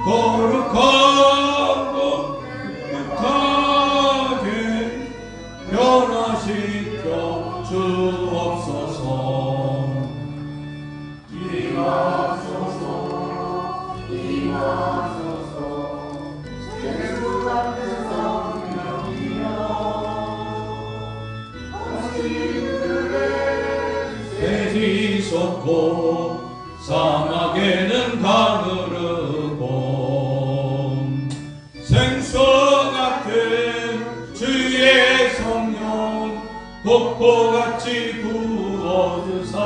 거룩하고 깨끗하게 변화시켜 주옵소서. 임하소서 임하소서 걷고 사막에는 가르르고 생수 같은 주의 성령 폭포같이 부어주사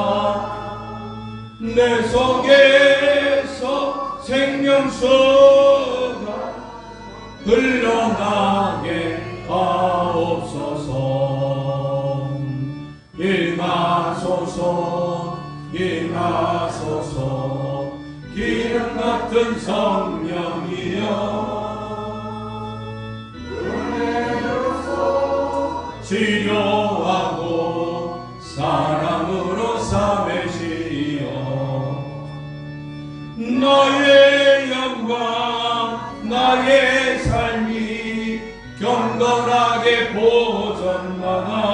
내 속에서 생명수가 흘러나게 하옵소서. 임하소서 임하소서 기름 같은 성령이여 은혜로서 치료하고 사랑으로 삼으시어 너의 영광 나의 삶이 경건하게 보존받아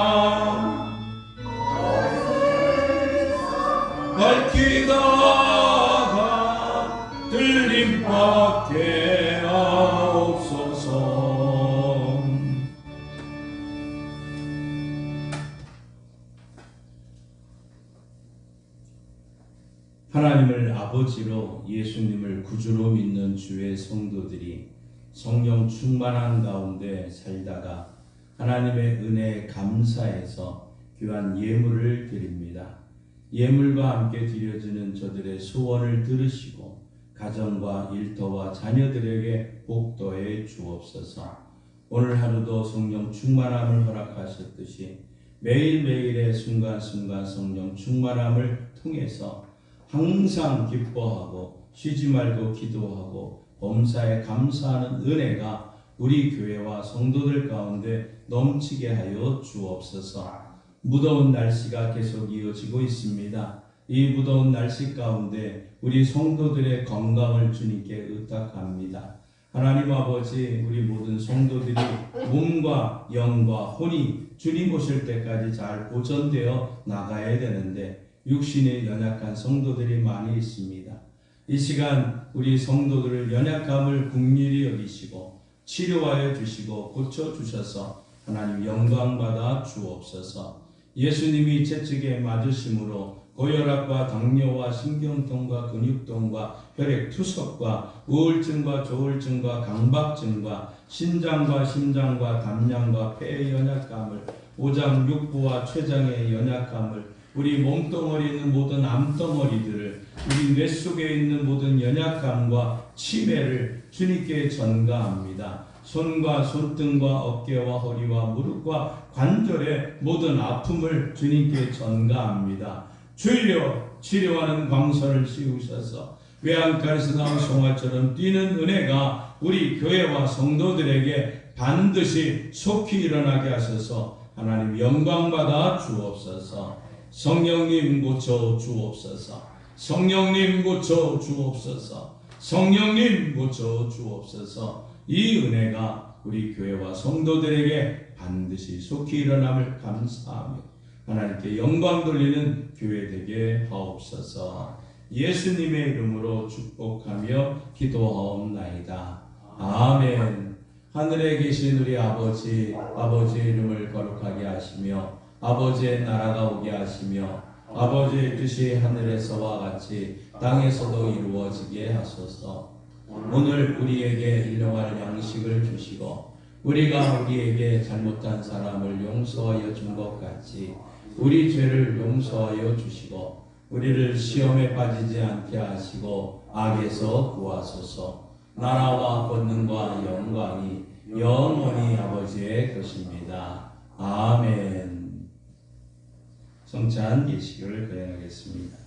밝히다가 들림받게 하옵소서. 하나님을 아버지로 예수님을 구주로 믿는 주의 성도들이 성령 충만한 가운데 살다가 하나님의 은혜에 감사해서 귀한 예물을 드립니다. 예물과 함께 드려지는 저들의 소원을 들으시고 가정과 일터와 자녀들에게 복도해 주옵소서. 오늘 하루도 성령 충만함을 허락하셨듯이 매일매일의 순간순간 성령 충만함을 통해서 항상 기뻐하고 쉬지 말고 기도하고 범사에 감사하는 은혜가 우리 교회와 성도들 가운데 넘치게 하여 주옵소서. 무더운 날씨가 계속 이어지고 있습니다. 이 무더운 날씨 가운데 우리 성도들의 건강을 주님께 의탁합니다. 하나님 아버지, 우리 모든 성도들이 몸과 영과 혼이 주님 오실 때까지 잘 보존되어 나가야 되는데 육신이 연약한 성도들이 많이 있습니다. 이 시간 우리 성도들을 연약함을 긍휼히 여기시고 치료하여 주시고 고쳐주셔서 하나님 영광받아 주옵소서. 예수님이 채찍에 맞으심으로 고혈압과 당뇨와 신경통과 근육통과 혈액투석과 우울증과 조울증과 강박증과 신장과 심장과 담량과 폐의 연약감을 오장 육부와 췌장의 연약감을 우리 몸덩어리에 있는 모든 암덩어리들을 우리 뇌 속에 있는 모든 연약감과 치매를 주님께 전가합니다. 손과 손등과 어깨와 허리와 무릎과 관절의 모든 아픔을 주님께 전가합니다. 주여 치료하는 광선을 씌우셔서 외양간에서 나온 송아처럼 뛰는 은혜가 우리 교회와 성도들에게 반드시 속히 일어나게 하셔서 하나님 영광받아 주옵소서. 성령님 고쳐 주옵소서. 성령님 고쳐 주옵소서. 성령님 고쳐 주옵소서. 이 은혜가 우리 교회와 성도들에게 반드시 속히 일어남을 감사하며 하나님께 영광 돌리는 교회 되게 하옵소서. 예수님의 이름으로 축복하며 기도하옵나이다. 아멘. 하늘에 계신 우리 아버지, 아버지의 이름을 거룩하게 하시며 아버지의 나라가 오게 하시며 아버지의 뜻이 하늘에서와 같이 땅에서도 이루어지게 하소서. 오늘 우리에게 일용할 양식을 주시고 우리가 우리에게 잘못한 사람을 용서하여 준 것 같이 우리 죄를 용서하여 주시고 우리를 시험에 빠지지 않게 하시고 악에서 구하소서. 나라와 권능과 영광이 영원히 아버지의 것입니다. 아멘. 성찬 예식을 거행하겠습니다.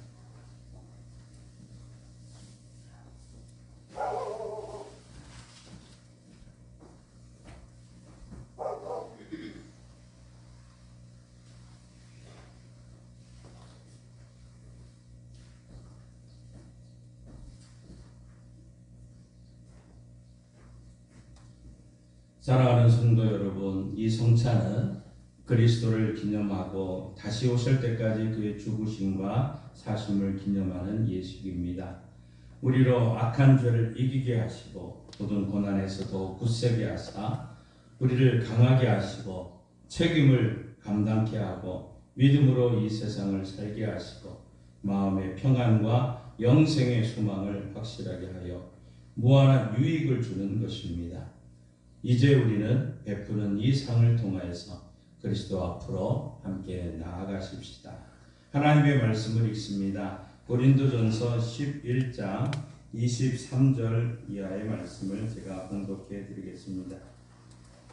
사랑하는 성도 여러분, 이 성찬은 그리스도를 기념하고 다시 오실 때까지 그의 죽으심과 사심을 기념하는 예식입니다. 우리로 악한 죄를 이기게 하시고 모든 고난에서 더욱 굳세게 하사 우리를 강하게 하시고 책임을 감당케 하고 믿음으로 이 세상을 살게 하시고 마음의 평안과 영생의 소망을 확실하게 하여 무한한 유익을 주는 것입니다. 이제 우리는 베푸는 이 상을 통하여서 그리스도 앞으로 함께 나아가십시다. 하나님의 말씀을 읽습니다. 고린도전서 11장 23절 이하의 말씀을 제가 봉독해 드리겠습니다.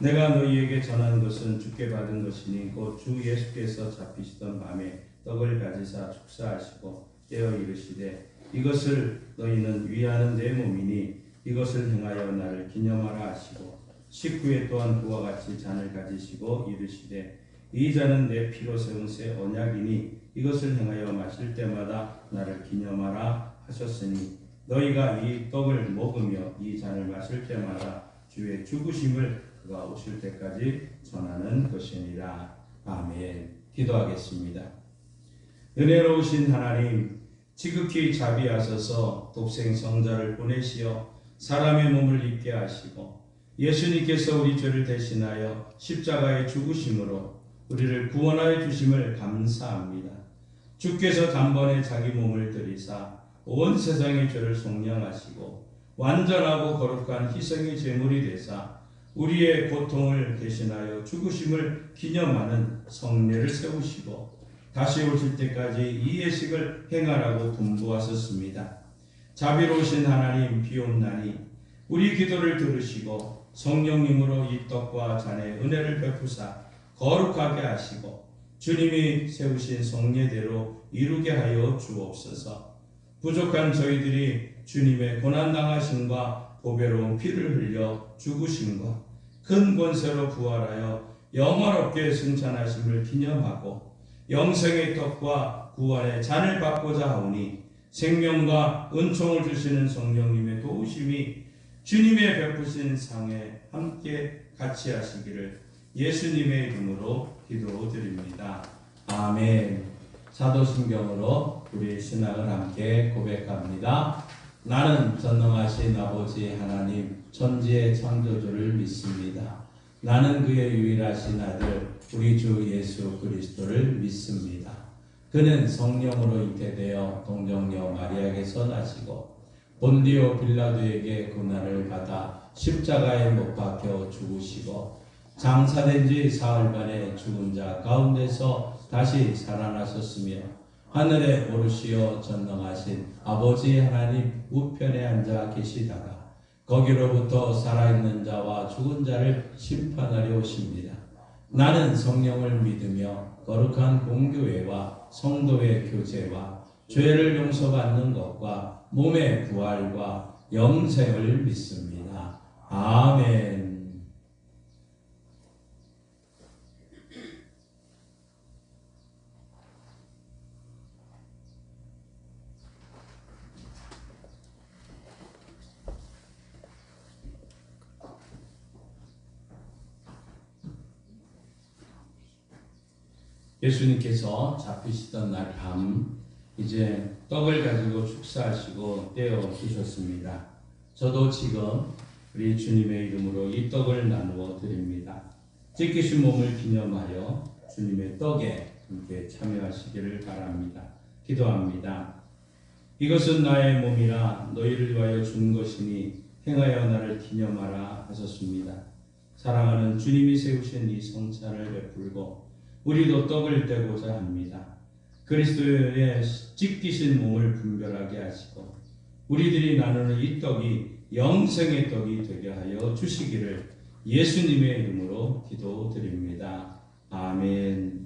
내가 너희에게 전한 것은 주께 받은 것이니 곧 주 예수께서 잡히시던 밤에 떡을 가지사 축사하시고 떼어 이르시되 이것을 너희는 위하는 내 몸이니 이것을 행하여 나를 기념하라 하시고 식후에 또한 그와 같이 잔을 가지시고 이르시되 이 잔은 내 피로 세운 새 언약이니 이것을 행하여 마실 때마다 나를 기념하라 하셨으니 너희가 이 떡을 먹으며 이 잔을 마실 때마다 주의 죽으심을 그가 오실 때까지 전하는 것이니라. 아멘. 기도하겠습니다. 은혜로우신 하나님, 지극히 자비하소서 독생 성자를 보내시어 사람의 몸을 입게 하시고 예수님께서 우리 죄를 대신하여 십자가에 죽으심으로 우리를 구원하여 주심을 감사합니다. 주께서 단번에 자기 몸을 들이사 온 세상의 죄를 속량하시고 완전하고 거룩한 희생의 제물이 되사 우리의 고통을 대신하여 죽으심을 기념하는 성례를 세우시고 다시 오실 때까지 이 예식을 행하라고 분부하셨습니다. 자비로우신 하나님, 비옵나니 우리 기도를 들으시고 성령님으로 이 떡과 잔의 은혜를 베푸사 거룩하게 하시고 주님이 세우신 성례대로 이루게 하여 주옵소서. 부족한 저희들이 주님의 고난당하심과 보배로운 피를 흘려 죽으심과 큰 권세로 부활하여 영원롭게 승천하심을 기념하고 영생의 떡과 구원의 잔을 받고자 하오니 생명과 은총을 주시는 성령님의 도우심이 주님의 베푸신 상에 함께 같이 하시기를 예수님의 이름으로 기도드립니다. 아멘. 사도신경으로 우리 신앙을 함께 고백합니다. 나는 전능하신 아버지 하나님 천지의 창조주를 믿습니다. 나는 그의 유일하신 아들 우리 주 예수 그리스도를 믿습니다. 그는 성령으로 잉태되어 동정녀 마리아에게서 나시고 본디오 빌라도에게 고난을 받아 십자가에 못 박혀 죽으시고 장사된 지 사흘 만에 죽은 자 가운데서 다시 살아나셨으며 하늘에 오르시어 전능하신 아버지 하나님 우편에 앉아 계시다가 거기로부터 살아있는 자와 죽은 자를 심판하려 오십니다. 나는 성령을 믿으며 거룩한 공교회와 성도의 교제와 죄를 용서받는 것과 몸의 부활과 영생을 믿습니다. 아멘. 예수님께서 잡히시던 날 밤 이제 떡을 가지고 축사하시고 떼어 주셨습니다. 저도 지금 우리 주님의 이름으로 이 떡을 나누어 드립니다. 찢기신 몸을 기념하여 주님의 떡에 함께 참여하시기를 바랍니다. 기도합니다. 이것은 나의 몸이라 너희를 위하여 준 것이니 행하여 나를 기념하라 하셨습니다. 사랑하는 주님이 세우신 이 성찬을 베풀고 우리도 떡을 떼고자 합니다. 그리스도의 찢기신 몸을 분별하게 하시고 우리들이 나누는 이 떡이 영생의 떡이 되게 하여 주시기를 예수님의 이름으로 기도드립니다. 아멘.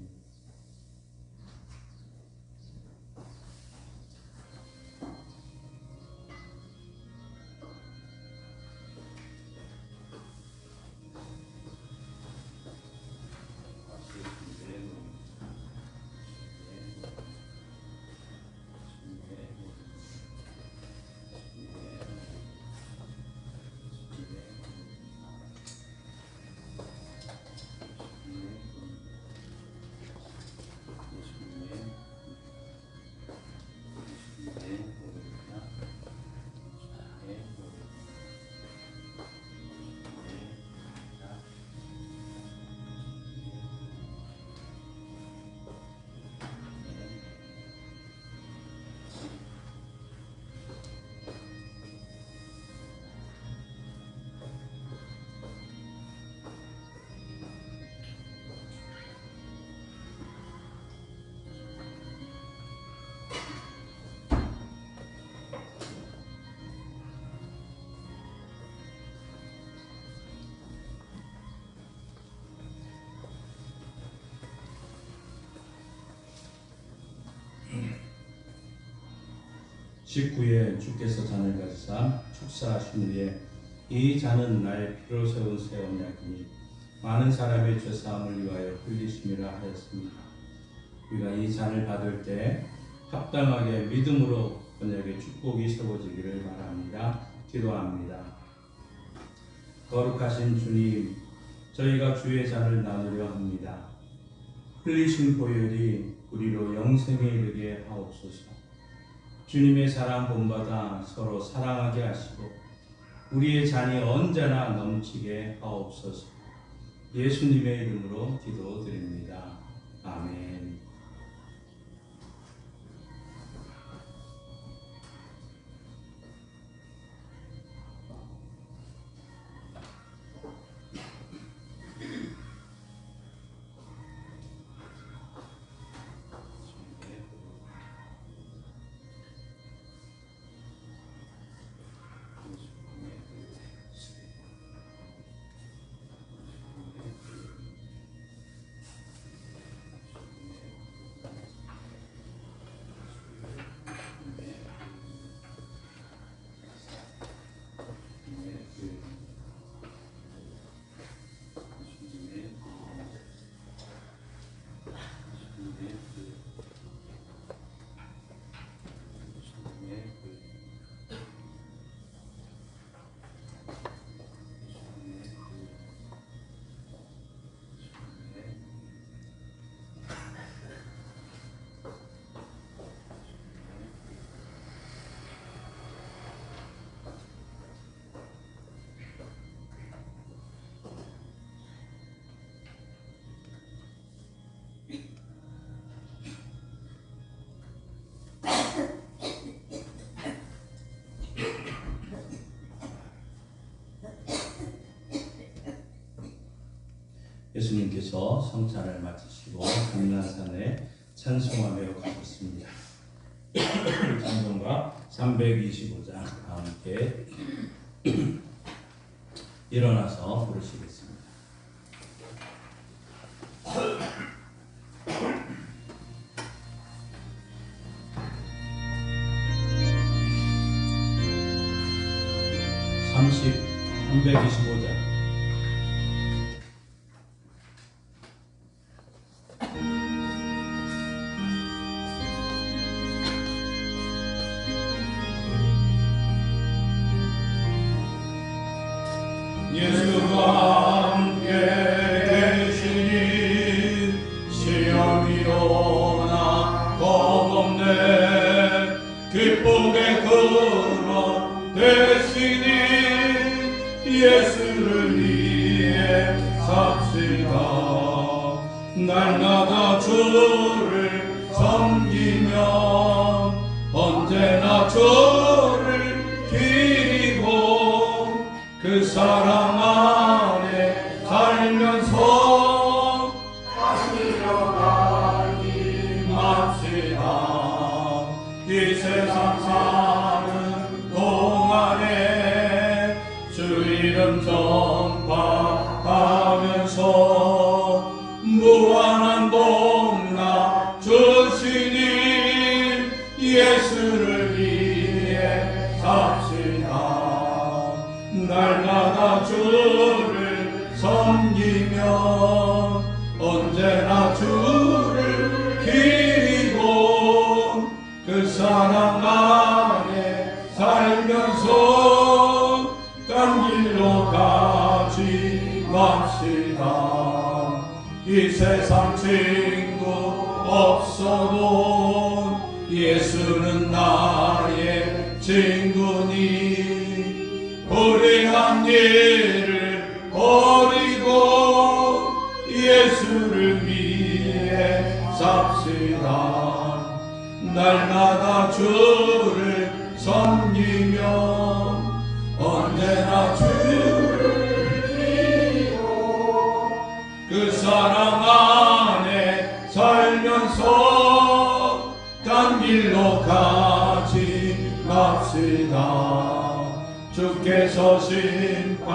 직후에 주께서 잔을 가지사 축사하신 후에 이 잔은 나의 피로 세운 새 언약이니 많은 사람의 죄사함을 위하여 흘리심이라 하였습니다. 우리가 이 잔을 받을 때 합당하게 믿음으로 언약의 축복이 세워지기를 바랍니다. 기도합니다. 거룩하신 주님, 저희가 주의 잔을 나누려 합니다. 흘리신 보혈이 우리로 영생에 이르게 하옵소서. 주님의 사랑 본받아 서로 사랑하게 하시고 우리의 잔이 언제나 넘치게 하옵소서. 예수님의 이름으로 기도드립니다. 아멘. 예수님께서 성찬을 마치시고 감난산에 찬송하며 가셨습니다. 찬송가 325장 함께 일어나서 부르시겠습니다. (325장) 예수와 함께 계시니 시험이 오나 겁없네 기쁨의 근원 되시니 예수를 위해 삽시다. 날마다 주를 섬기며 언제나 주를 기리고 그 사랑 안에 살면서 다시려가기 맙시다. 이 세상 사는 동안에 주 이름 전파하면서 무한한 복락 주시니 예수를 위해 삽시다. 날마다 주를 섬기며 언제나 주를 기리고 그 사랑 안에 살면서 딴 길로 가지 맙시다. 이 세상 친구 없어도 예수는 나의 친구니 불의한 일을 버리고 예수를 위해 삽시다. 날마다 주를 섬기며 언제나 주를 기리고 그 사랑 안에 살면서 딴 길로 가지 맙시다. 주께서 심판하실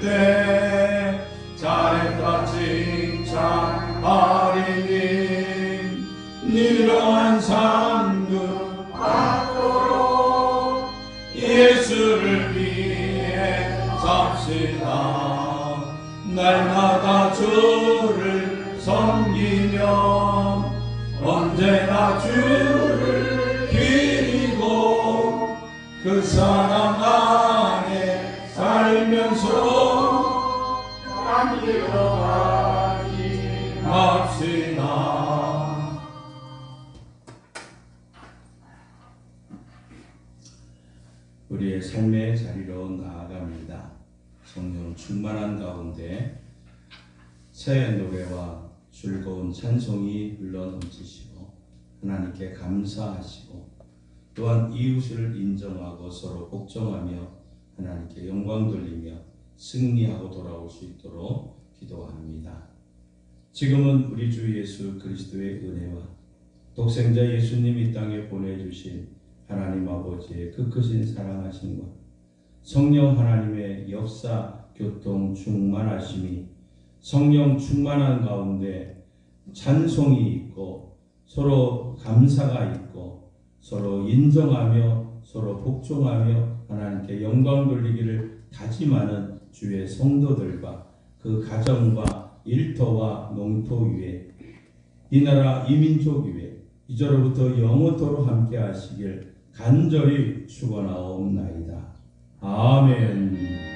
때 잘했다 칭찬하리니 이러한 상급 맙시다. 날마다 주를 섬기며 언제나 주를 기리고 그 사랑 안에 살면서 감기러가기 맙시다. 우리의 삶의 자리로 나아갑니다. 성령 충만한 가운데 새 노래와 즐거운 찬송이 흘러넘치시고 하나님께 감사하시고 또한 이웃을 인정하고 서로 복종하며 하나님께 영광 돌리며 승리하고 돌아올 수 있도록 기도합니다. 지금은 우리 주 예수 그리스도의 은혜와 독생자 예수님 이 땅에 보내주신 하나님 아버지의 그 크신 사랑하심과 성령 하나님의 역사, 교통, 충만하심이 성령 충만한 가운데 찬송이 있고 서로 감사가 있고 서로 인정하며 서로 복종하며 하나님께 영광 돌리기를 다짐하는 주의 성도들과 그 가정과 일터와 농토 위에 이 나라 이 민족 위에 이제로부터 영원토록 함께 하시길 간절히 축원하옵나이다. 아멘.